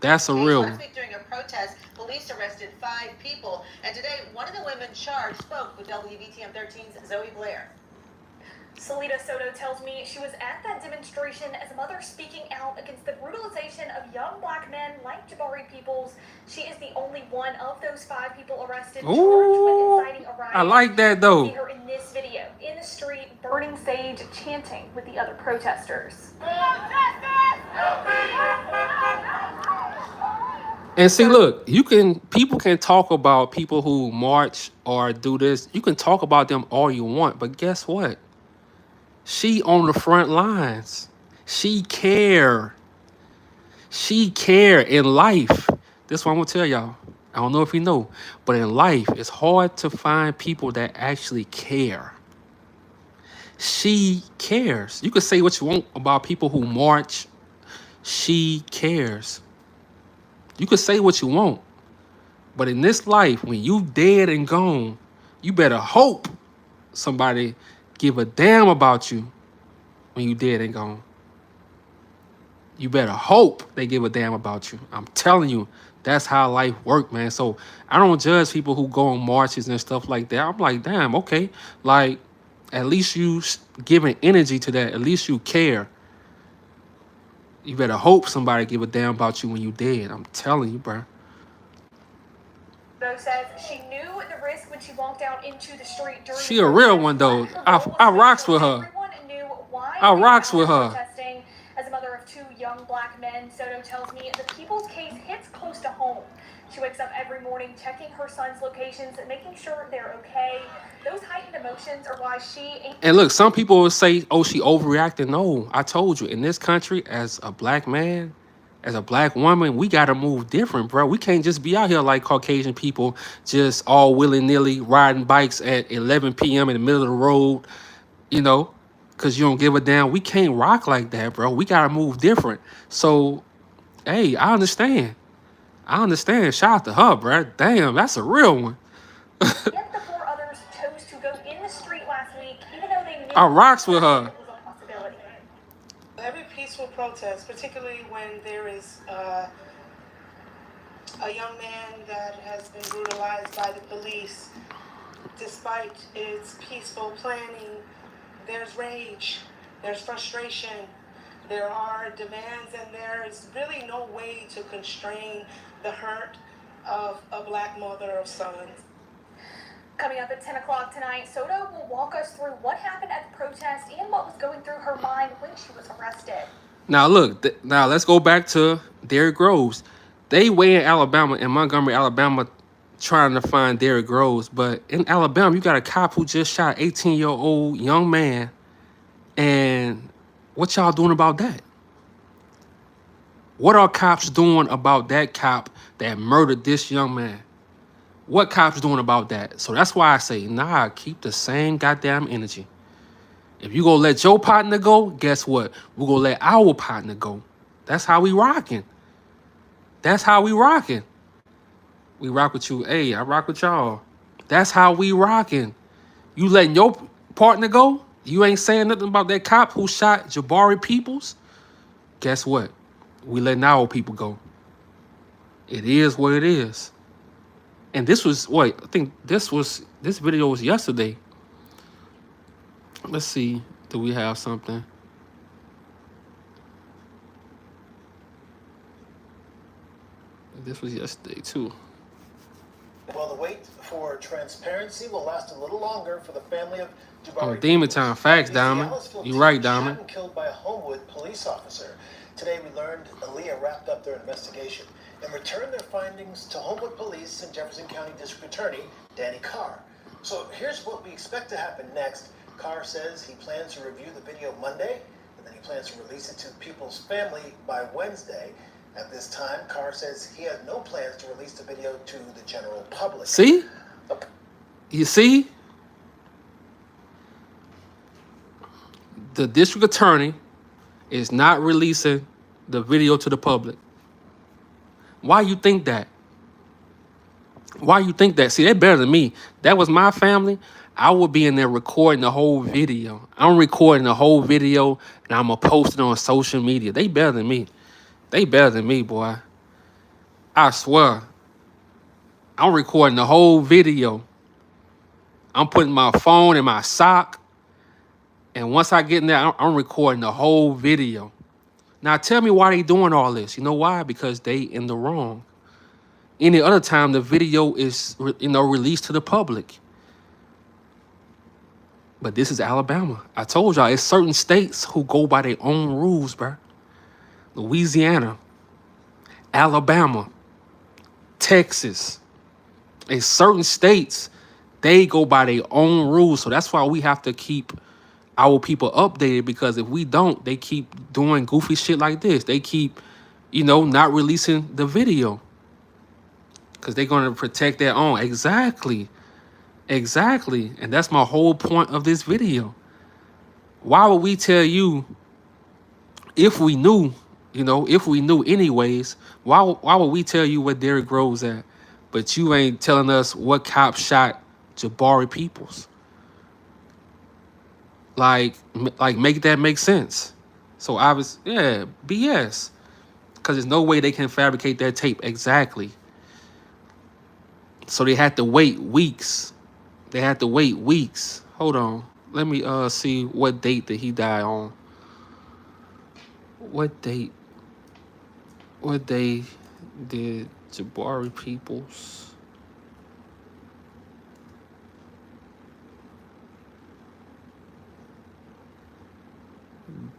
That's a real one. Last week during a protest, police arrested 5 people, and today one of the women charged spoke with WBTM 13's Zoe Blair. Salida Soto tells me she was at that demonstration as a mother speaking out against the brutalization of young black men like Jabari Peoples. She is the only one of those 5 people arrested charged with inciting a riot. I like that, though. See her in this video, in the street, burning sage, chanting with the other protesters. And see, look, people can talk about people who march or do this. You can talk about them all you want, but guess what? She on the front lines. She care. She care in life. This is what I'm gonna tell y'all. I don't know if you know, but in life, it's hard to find people that actually care. She cares. You can say what you want about people who march. She cares. You can say what you want. But in this life, when you dead and gone, you better hope somebody give a damn about you when you dead and gone. You better hope they give a damn about you. I'm telling you, that's how life works, man. So I don't judge people who go on marches and stuff like that. I'm like, damn, okay. Like, at least you giving energy to that. At least you care. You better hope somebody give a damn about you when you dead. I'm telling you, bro. Says she knew the risk when she walked out into the street during... She a real one, though. I rocks with her. I rocks with her. As a mother of 2 young black men, Soto tells me the Peoples case hits close to home. She wakes up every morning checking her son's locations and making sure they're okay. Those heightened emotions are why she ain't. And look, some people will say, oh, she overreacted. No, I told you, in this country, as a black man, as a black woman, we got to move different, bro. We can't just be out here like Caucasian people, just all willy-nilly riding bikes at 11 p.m. in the middle of the road, you know, because you don't give a damn. We can't rock like that, bro. We got to move different. So, hey, I understand. I understand. Shout out to her, bro. Damn, that's a real one. Yet the 4 others chose to go in the street last week, even though they knew I rocks with her. it was a possibility. Every peaceful protest, particularly when there is a young man that has been brutalized by the police, despite its peaceful planning, there's rage, there's frustration, there are demands, and there's really no way to constrain the hurt of a black mother of sons. Coming up at 10 o'clock tonight, Soto will walk us through what happened at the protest and what was going through her mind when she was arrested. Now, look, now let's go back to Derrick Groves. They were in Alabama, in Montgomery, Alabama, trying to find Derrick Groves. But in Alabama, you got a cop who just shot an 18-year-old young man. And what y'all doing about that? What are cops doing about that cop that murdered this young man? What cops doing about that? So that's why I say, nah, keep the same goddamn energy. If you gonna let your partner go, guess what? We're gonna let our partner go. That's how we rocking. That's how we rocking. We rock with you. Hey, I rock with y'all. That's how we rocking. You letting your partner go? You ain't saying nothing about that cop who shot Jabari Peoples? Guess what? We letting our people go. It is what it is. And this was what? I think this video was yesterday. Let's see. Do we have something? This was yesterday too. Well, the wait for transparency will last a little longer for the family of Jabari. Oh, Demon Time. Facts, Diamond. You right, Diamond. Shot and killed by a Homewood police officer. Today we learned Aaliyah wrapped up their investigation and returned their findings to Homewood Police and Jefferson County District Attorney Danny Carr. So here's what we expect to happen next. Carr says he plans to review the video Monday, and then he plans to release it to People's family by Wednesday. At this time, Carr says he has no plans to release the video to the general public. See? You see? The district attorney is not releasing the video to the public. Why you think that? Why you think that? See, they're better than me. That was my family. I would be in there recording the whole video. I'm recording the whole video, and I'm going to post it on social media. They better than me. They better than me, boy. I swear. I'm recording the whole video. I'm putting my phone in my sock. And once I get in there, I'm recording the whole video. Now, tell me why they doing all this. You know why? Because they in the wrong. Any other time, the video is, released to the public. But this is Alabama. I told y'all, it's certain states who go by their own rules, bro. Louisiana, Alabama, Texas. In certain states, they go by their own rules. So that's why we have to keep our people updated, because if we don't, they keep doing goofy shit like this. They keep, not releasing the video because they're going to protect their own. Exactly. And that's my whole point of this video. Why would we tell you, if we knew, if we knew anyways, why would we tell you what Derrick Groves at? But you ain't telling us what cop shot Jabari Peoples. Like make that make sense. So BS. Because there's no way they can fabricate that tape. Exactly. So they had to wait weeks. Hold on. Let me see what date did he die on. What day did Jabari Peoples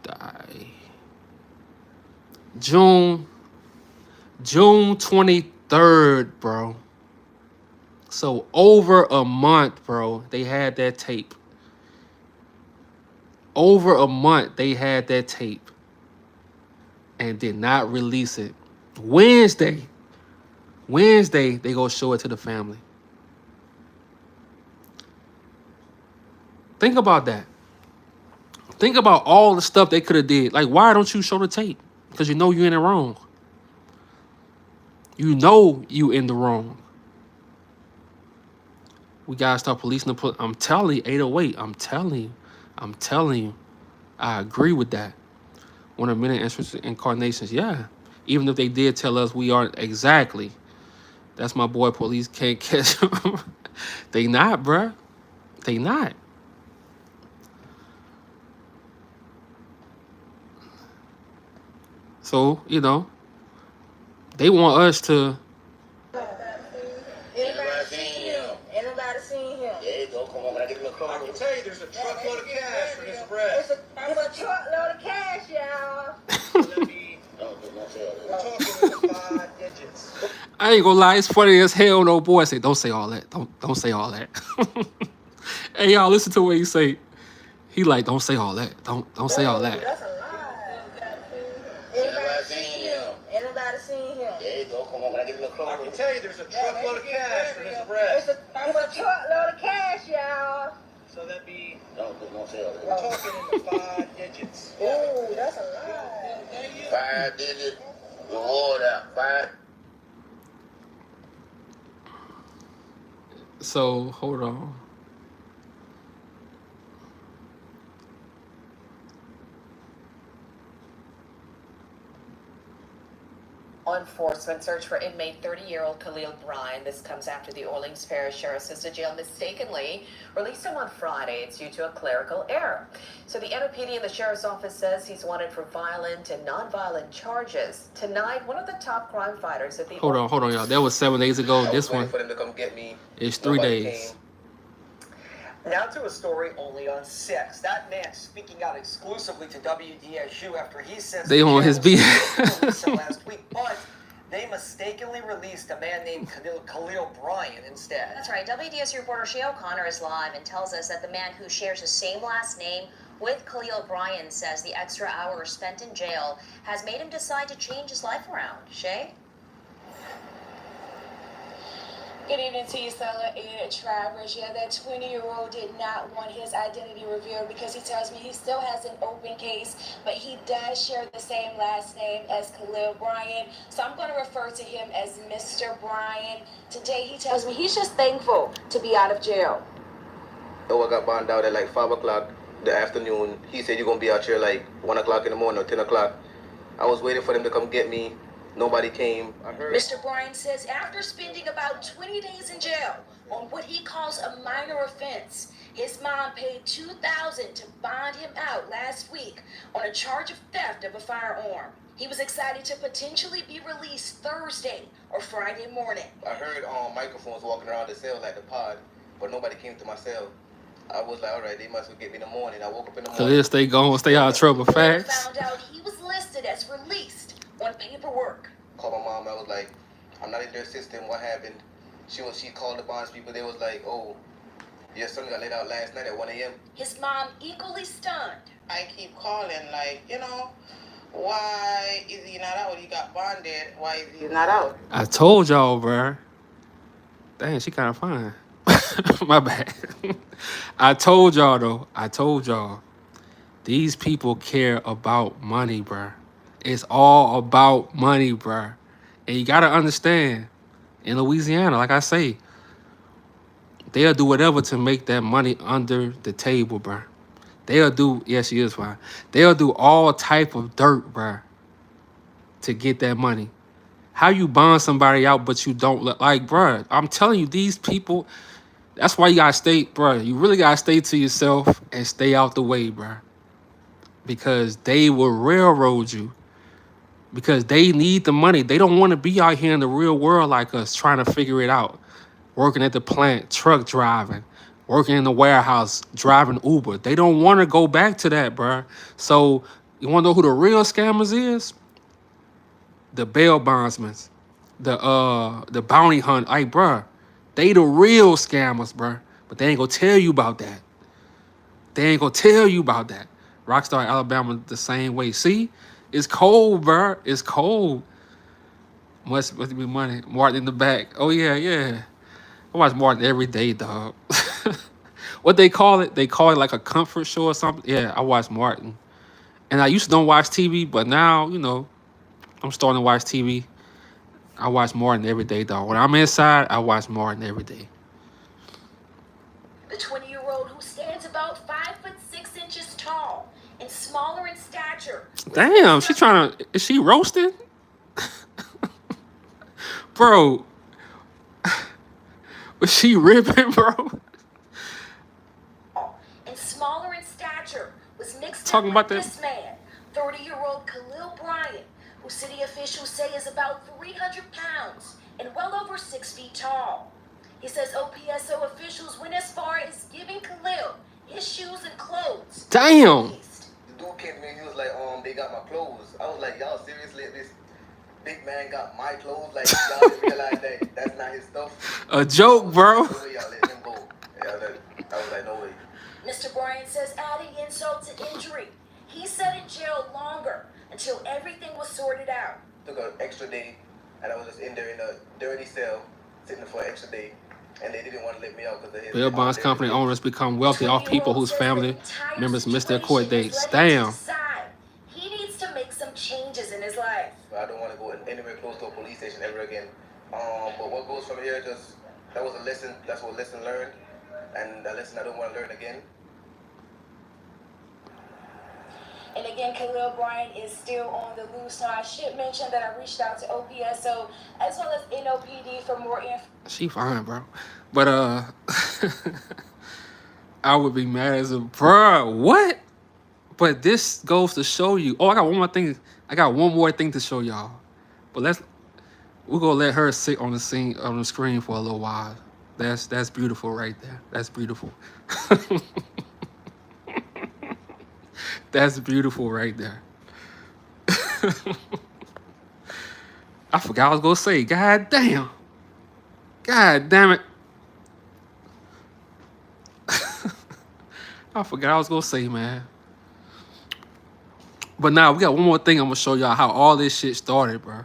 die? June 23rd, bro. So over a month, bro, they had that tape. Over a month, they had that tape and did not release it. Wednesday, they go show it to the family. Think about that. Think about all the stuff they could have did. Like, why don't you show the tape? Because you know you're in the wrong. You know you in the wrong. We gotta start policing the. I'm telling you, 808. I'm telling you. I agree with that. One of many incarnations. Yeah. Even if they did tell us we aren't exactly. That's my boy. Police can't catch them. They not, bruh. They not. So, you know, they want us to. Anybody seen him? Yeah, don't come on, man. I get in the car. I can tell you there's a truckload of cash for his arrest. It's a truckload of cash, y'all. Don't say all that. We're talking in the 5 digits. I ain't gonna lie, it's funny as hell. No boy say, don't say all that. Don't say all that. Hey y'all, listen to what he say. He like, don't say all that. Don't say all that. That's a lie. Anybody seen him? Anybody seen him? Yeah, don't come on, man. I get in the car. I can tell you there's a truckload of cash for his arrest. It's a truckload of cash, y'all. So that'd be. Don't say all that. We're talking in the 5 digits. Ooh, that's a lie. 5 digits. Reward out. 5. So hold on. Law enforcement search for inmate 30-year-old Khalil Bryan. This comes after the Orleans Parish Sheriff's Assistant Jail mistakenly released him on Friday. It's due to a clerical error. So the NOPD in the Sheriff's Office says he's wanted for violent and non-violent charges. Tonight, one of the top crime fighters at the... Hold on, y'all. That was 7 days ago. This one for them to come get me. It's 3 days. Now to a story only on 6. That man speaking out exclusively to WDSU after he says they on his beat. last week, but they mistakenly released a man named Khalil Bryan instead. That's right. WDSU reporter Shay O'Connor is live and tells us that the man who shares the same last name with Khalil Bryan says the extra hours spent in jail has made him decide to change his life around. Shay? Good evening to you, Stella and Travers. Yeah, that 20-year-old did not want his identity revealed because he tells me he still has an open case, but he does share the same last name as Khalil Bryan. So I'm going to refer to him as Mr. Bryan. Today he tells me he's just thankful to be out of jail. Oh, I got bonded out at like 5 o'clock the afternoon. He said you're going to be out here like 1 o'clock in the morning or 10 o'clock. I was waiting for them to come get me. Nobody came. I heard. Mr. Bryan says after spending about 20 days in jail on what he calls a minor offense, his mom paid $2,000 to bond him out last week on a charge of theft of a firearm. He was excited to potentially be released Thursday or Friday morning. I heard microphones walking around the cell at the pod, but nobody came to my cell. I was like, all right, they must have get me in the morning. I woke up in the morning. Khalil, stay gone, stay out of trouble. Facts. Found out he was listed as released on paperwork. Called my mom. I was like, I'm not in their system. What happened? She called the bonds people. They was like, oh, your son got let out last night at 1 a.m. His mom equally stunned. I keep calling, like, why is he not out? He got bonded. Why is he not out? I told y'all, bruh. Dang, she kind of fine. My bad. I told y'all, though. I told y'all. These people care about money, bruh. It's all about money, bruh. And you got to understand, in Louisiana, like I say, they'll do whatever to make that money under the table, bruh. They'll do, yeah, she is fine. They'll do all type of dirt, bruh, to get that money. How you bond somebody out, but you don't look like, bruh, I'm telling you, these people, that's why you got to stay, bruh. You really got to stay to yourself and stay out the way, bruh. Because they will railroad you. Because they need the money. They don't want to be out here in the real world like us, trying to figure it out. Working at the plant, truck driving, working in the warehouse, driving Uber. They don't want to go back to that, bruh. So you want to know who the real scammers is? the bail bondsmen, the bounty hunt. Like, bruh, they the real scammers, bruh. But they ain't gonna tell you about that. They ain't gonna tell you about that. Rockstar Alabama the same way. See, it's cold, bruh. It's cold. Must be money. Martin in the back. Oh yeah, yeah. I watch Martin every day, dog. What they call it? They call it like a comfort show or something. Yeah, I watch Martin. And I used to don't watch TV, but now, you know, I'm starting to watch TV. I watch Martin every day, dog. When I'm inside, I watch Martin every day. The 20-year-old who stands about 5'6" tall and smaller in stature. Damn, she trying to, is she roasting? Bro, was she ripping, bro? And smaller in stature was mixed Talking up about with that. this man, 30-year-old Khalil Bryant, who city officials say is about 300 pounds and well over 6 feet tall. He says OPSO officials went as far as giving Khalil his shoes and clothes. Damn. The dude came to me, he was like, they got my clothes. I was like, y'all seriously? This big man got my clothes? Like, y'all didn't realize that that's not his stuff? A joke, bro. No way y'all let him go. Yeah, I was like, no way. Mr. Bryant says adding insult to injury, he sat in jail longer until everything was sorted out. Took an extra day, and I was just in there in a dirty cell, sitting there for an extra day. And they didn't want to let me out because of his Bail bonds company owners become wealthy off people whose family members miss their court dates. Damn. He needs to make some changes in his life. I don't want to go anywhere close to a police station ever again. But what goes from here, that was a lesson. That's what lesson learned, and a lesson I don't want to learn again. And again, Khalil Bryant is still on the loose. Now, I should mention that I reached out to OPSO as well as NOPD for more info. She fine, bro. But I would be mad as a bro. What? But this goes to show you. Oh, I got one more thing. I got one more thing to show y'all. But we're gonna let her sit on the screen for a little while. That's beautiful right there. That's beautiful. That's beautiful right there. I forgot I was gonna say. God damn. God damn it. I forgot I was gonna say, man. But now we got one more thing I'm gonna show y'all how all this shit started, bro.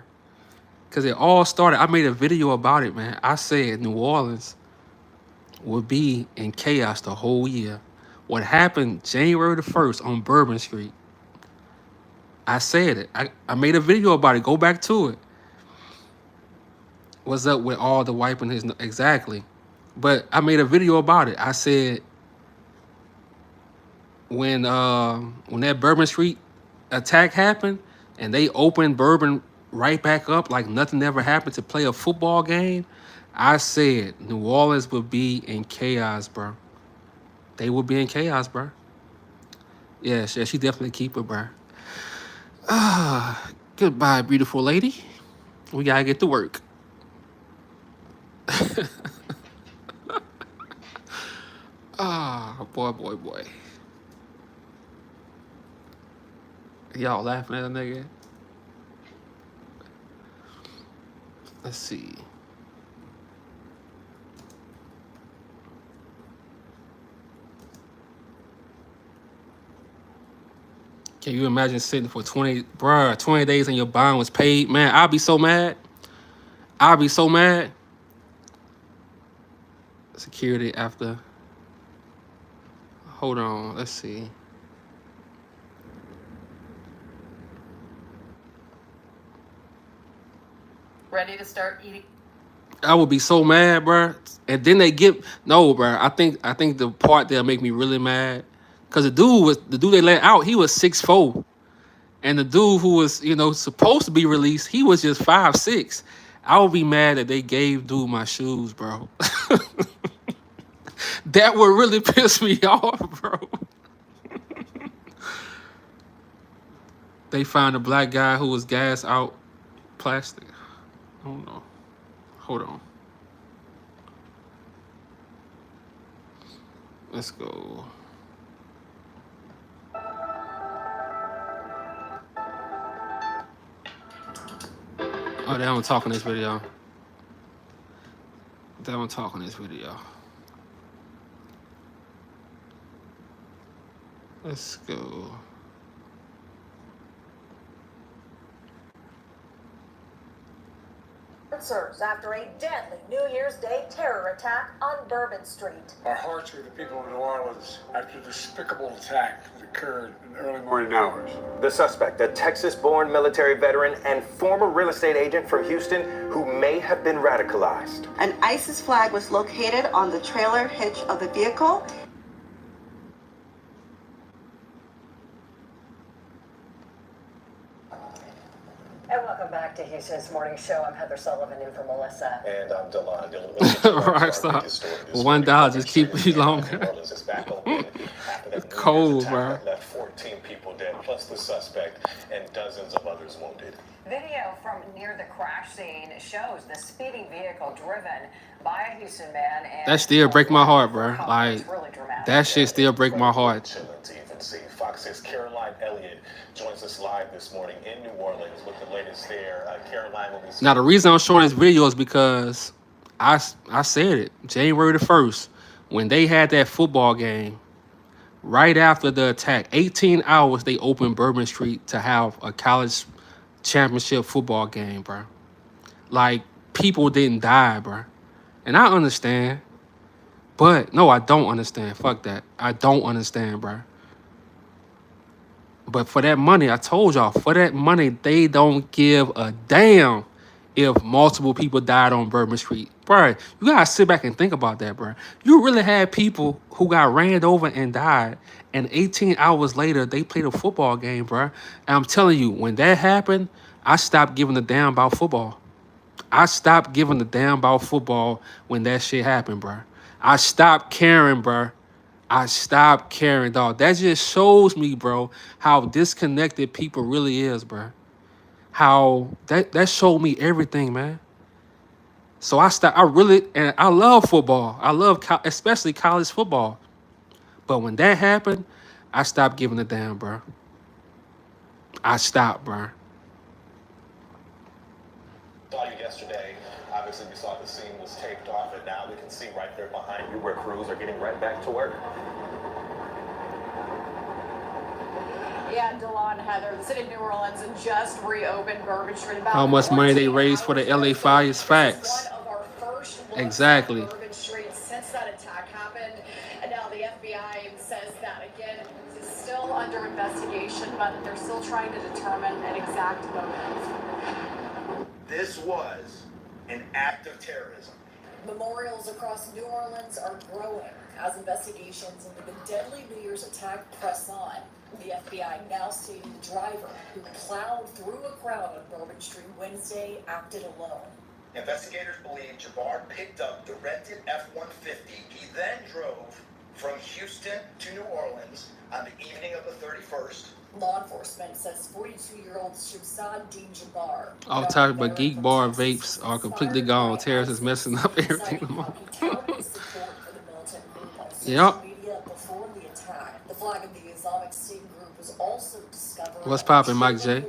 Cause it all started. I made a video about it, man. I said New Orleans would be in chaos the whole year. What happened January the 1st on Bourbon Street? I said it. I made a video about it. Go back to it. What's up with all the wiping his exactly? But I made a video about it. I said when that Bourbon Street attack happened and they opened Bourbon right back up like nothing ever happened to play a football game, I said New Orleans would be in chaos, bro. They would be in chaos, bro. Yeah, she definitely keep it, bro. Goodbye, beautiful lady. We gotta get to work. Boy. Y'all laughing at a nigga? Let's see. Can you imagine sitting for 20 days and your bond was paid? Man, I'll be so mad. I'll be so mad. Security after. Hold on, let's see. Ready to start eating? I would be so mad, bro. And then they bro. I think the part that'll make me really mad, cause the dude they let out, he was 6'4", and the dude who was supposed to be released, he was just 5'6". I would be mad that they gave dude my shoes, bro. That would really piss me off, bro. They found a black guy who was gassed out plastic. I don't know. Hold on. Let's go. Oh, they don't talk in this video. They don't talk in this video. Let's go. After a deadly New Year's Day terror attack on Bourbon Street. Our hearts are with the people of New Orleans after the despicable attack that occurred in the early morning hours. The suspect, a Texas-born military veteran and former real estate agent from Houston who may have been radicalized. An ISIS flag was located on the trailer hitch of the vehicle. And welcome back to Houston's Morning Show. I'm Heather Sullivan in for Melissa. And I'm Delon. $1 just keep you longer. It's cold, bro. Left 14 people dead, plus the suspect, and dozens of others wounded. Video from near the crash scene shows the speeding vehicle driven by a Houston man. And that still break my heart, bro. Like, really dramatic. that shit still break my heart. Fox's Caroline Elliott joins us live this morning in New Orleans with the latest there. Caroline will be... Now, the reason I'm showing this video is because I said it. January the 1st, when they had that football game, right after the attack, 18 hours, they opened Bourbon Street to have a college championship football game, bro. Like, people didn't die, bro. And I understand. But, no, I don't understand. Fuck that. I don't understand, bro. But for that money, I told y'all, for that money, they don't give a damn if multiple people died on Bourbon Street. Bro, you gotta sit back and think about that, bro. You really had people who got ran over and died, and 18 hours later, they played a football game, bro. And I'm telling you, when that happened, I stopped giving a damn about football. I stopped giving a damn about football when that shit happened, bro. I stopped caring, bro. I stopped caring, dog. That just shows me, bro, how disconnected people really is, bro. How that showed me everything, man. So I love football. I love especially college football. But when that happened, I stopped giving a damn, bro. I stopped, bro. Saw you yesterday. Obviously, we saw the scene was taped off, and now we can see right there behind you where crews are getting right back to work. Yeah, Delon, Heather, the city of New Orleans and just reopened Bourbon Street. How much money they raised for the LA fires? Facts. Exactly. Bourbon Street since that attack happened, and now the FBI says that again is still under investigation, but they're still trying to determine an exact motive. This was an act of terrorism. Memorials across New Orleans are growing as investigations into the deadly New Year's attack press on. The FBI now stating the driver who plowed through a crowd on Bourbon Street Wednesday acted alone. Investigators believe Jabari picked up the rented F-150. He then drove from Houston to New Orleans on the evening of the 31st. Law enforcement says 42-year-old Shahzad Dean Jabbar. All type of geek bar vapes are completely gone. Terrorists is messing up everything. Yep. The flag of the Islamic State group was also discovered. What's poppin', Mike J?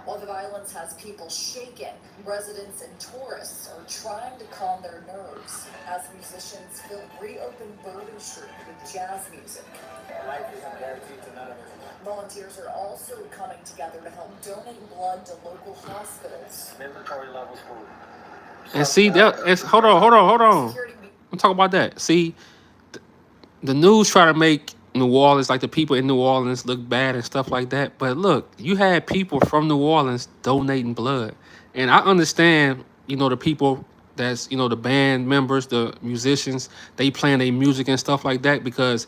While the violence has people shaken, residents and tourists are trying to calm their nerves as musicians reopen Bourbon Street with jazz music. Volunteers are also coming together to help donate blood to local hospitals. Inventory levels move. And see, hold on. I'm talking about that. See, the news try to make New Orleans, like the people in New Orleans, look bad and stuff like that. But look, you had people from New Orleans donating blood. And I understand, the people that's, the band members, the musicians, they playing their music and stuff like that. Because,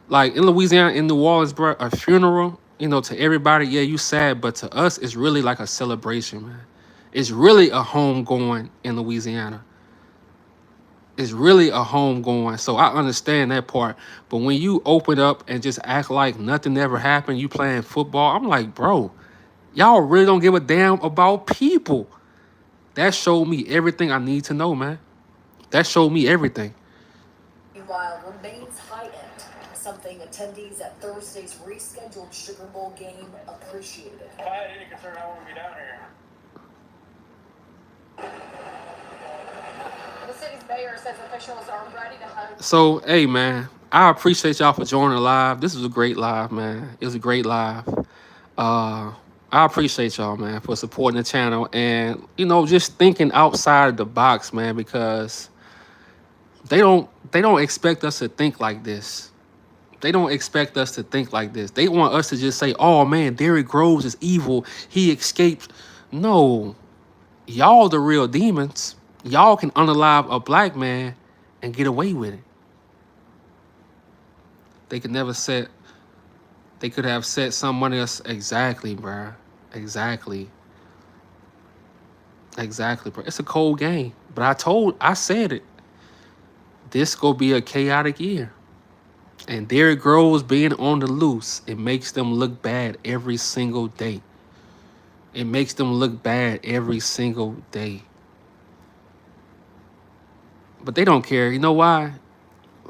like, in Louisiana, in New Orleans, bro, a funeral, to everybody, yeah, you sad. But to us, it's really like a celebration, man. It's really a homegoing in Louisiana. It's really a homegoing. So I understand that part. But when you open up and just act like nothing ever happened, you playing football, I'm like, bro, y'all really don't give a damn about people. That showed me everything I need to know, man. That showed me everything. Meanwhile, remains heightened. Some nothing. Attendees at Thursday's rescheduled Sugar Bowl game appreciated it. If I had any concern, I wouldn't be down here. The city's mayor says officials are ready to host. So, hey, man, I appreciate y'all for joining the live. This was a great live, man. It was a great live. I appreciate y'all, man, for supporting the channel and, you know, just thinking outside of the box, man, because they don't expect us to think like this. They don't expect us to think like this. They want us to just say, oh, man, Derrick Groves is evil. He escaped. No, y'all the real demons. Y'all can unalive a black man and get away with it. They could never set. They could have set someone else. Exactly, bruh. Exactly. Exactly, bro. It's a cold game. But I said it. This gonna be a chaotic year. And Derrick Groves being on the loose, it makes them look bad every single day. It makes them look bad every single day. But they don't care. You know why?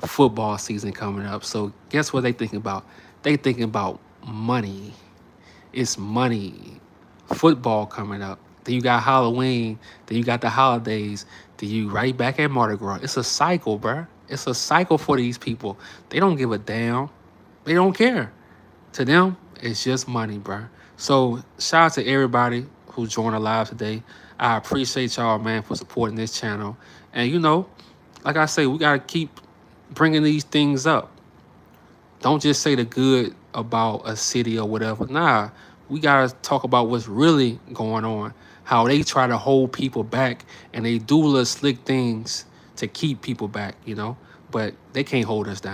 Football season coming up. So guess what they thinking about? They thinking about money. It's money. Football coming up. Then you got Halloween. Then you got the holidays. Then you right back at Mardi Gras. It's a cycle, bruh. It's a cycle for these people. They don't give a damn. They don't care. To them, it's just money, bruh. So shout out to everybody who joined the live today. I appreciate y'all, man, for supporting this channel. And you know, like I say, we got to keep bringing these things up. Don't just say the good about a city or whatever. Nah, we got to talk about what's really going on. How they try to hold people back and they do little slick things to keep people back, you know. But they can't hold us down.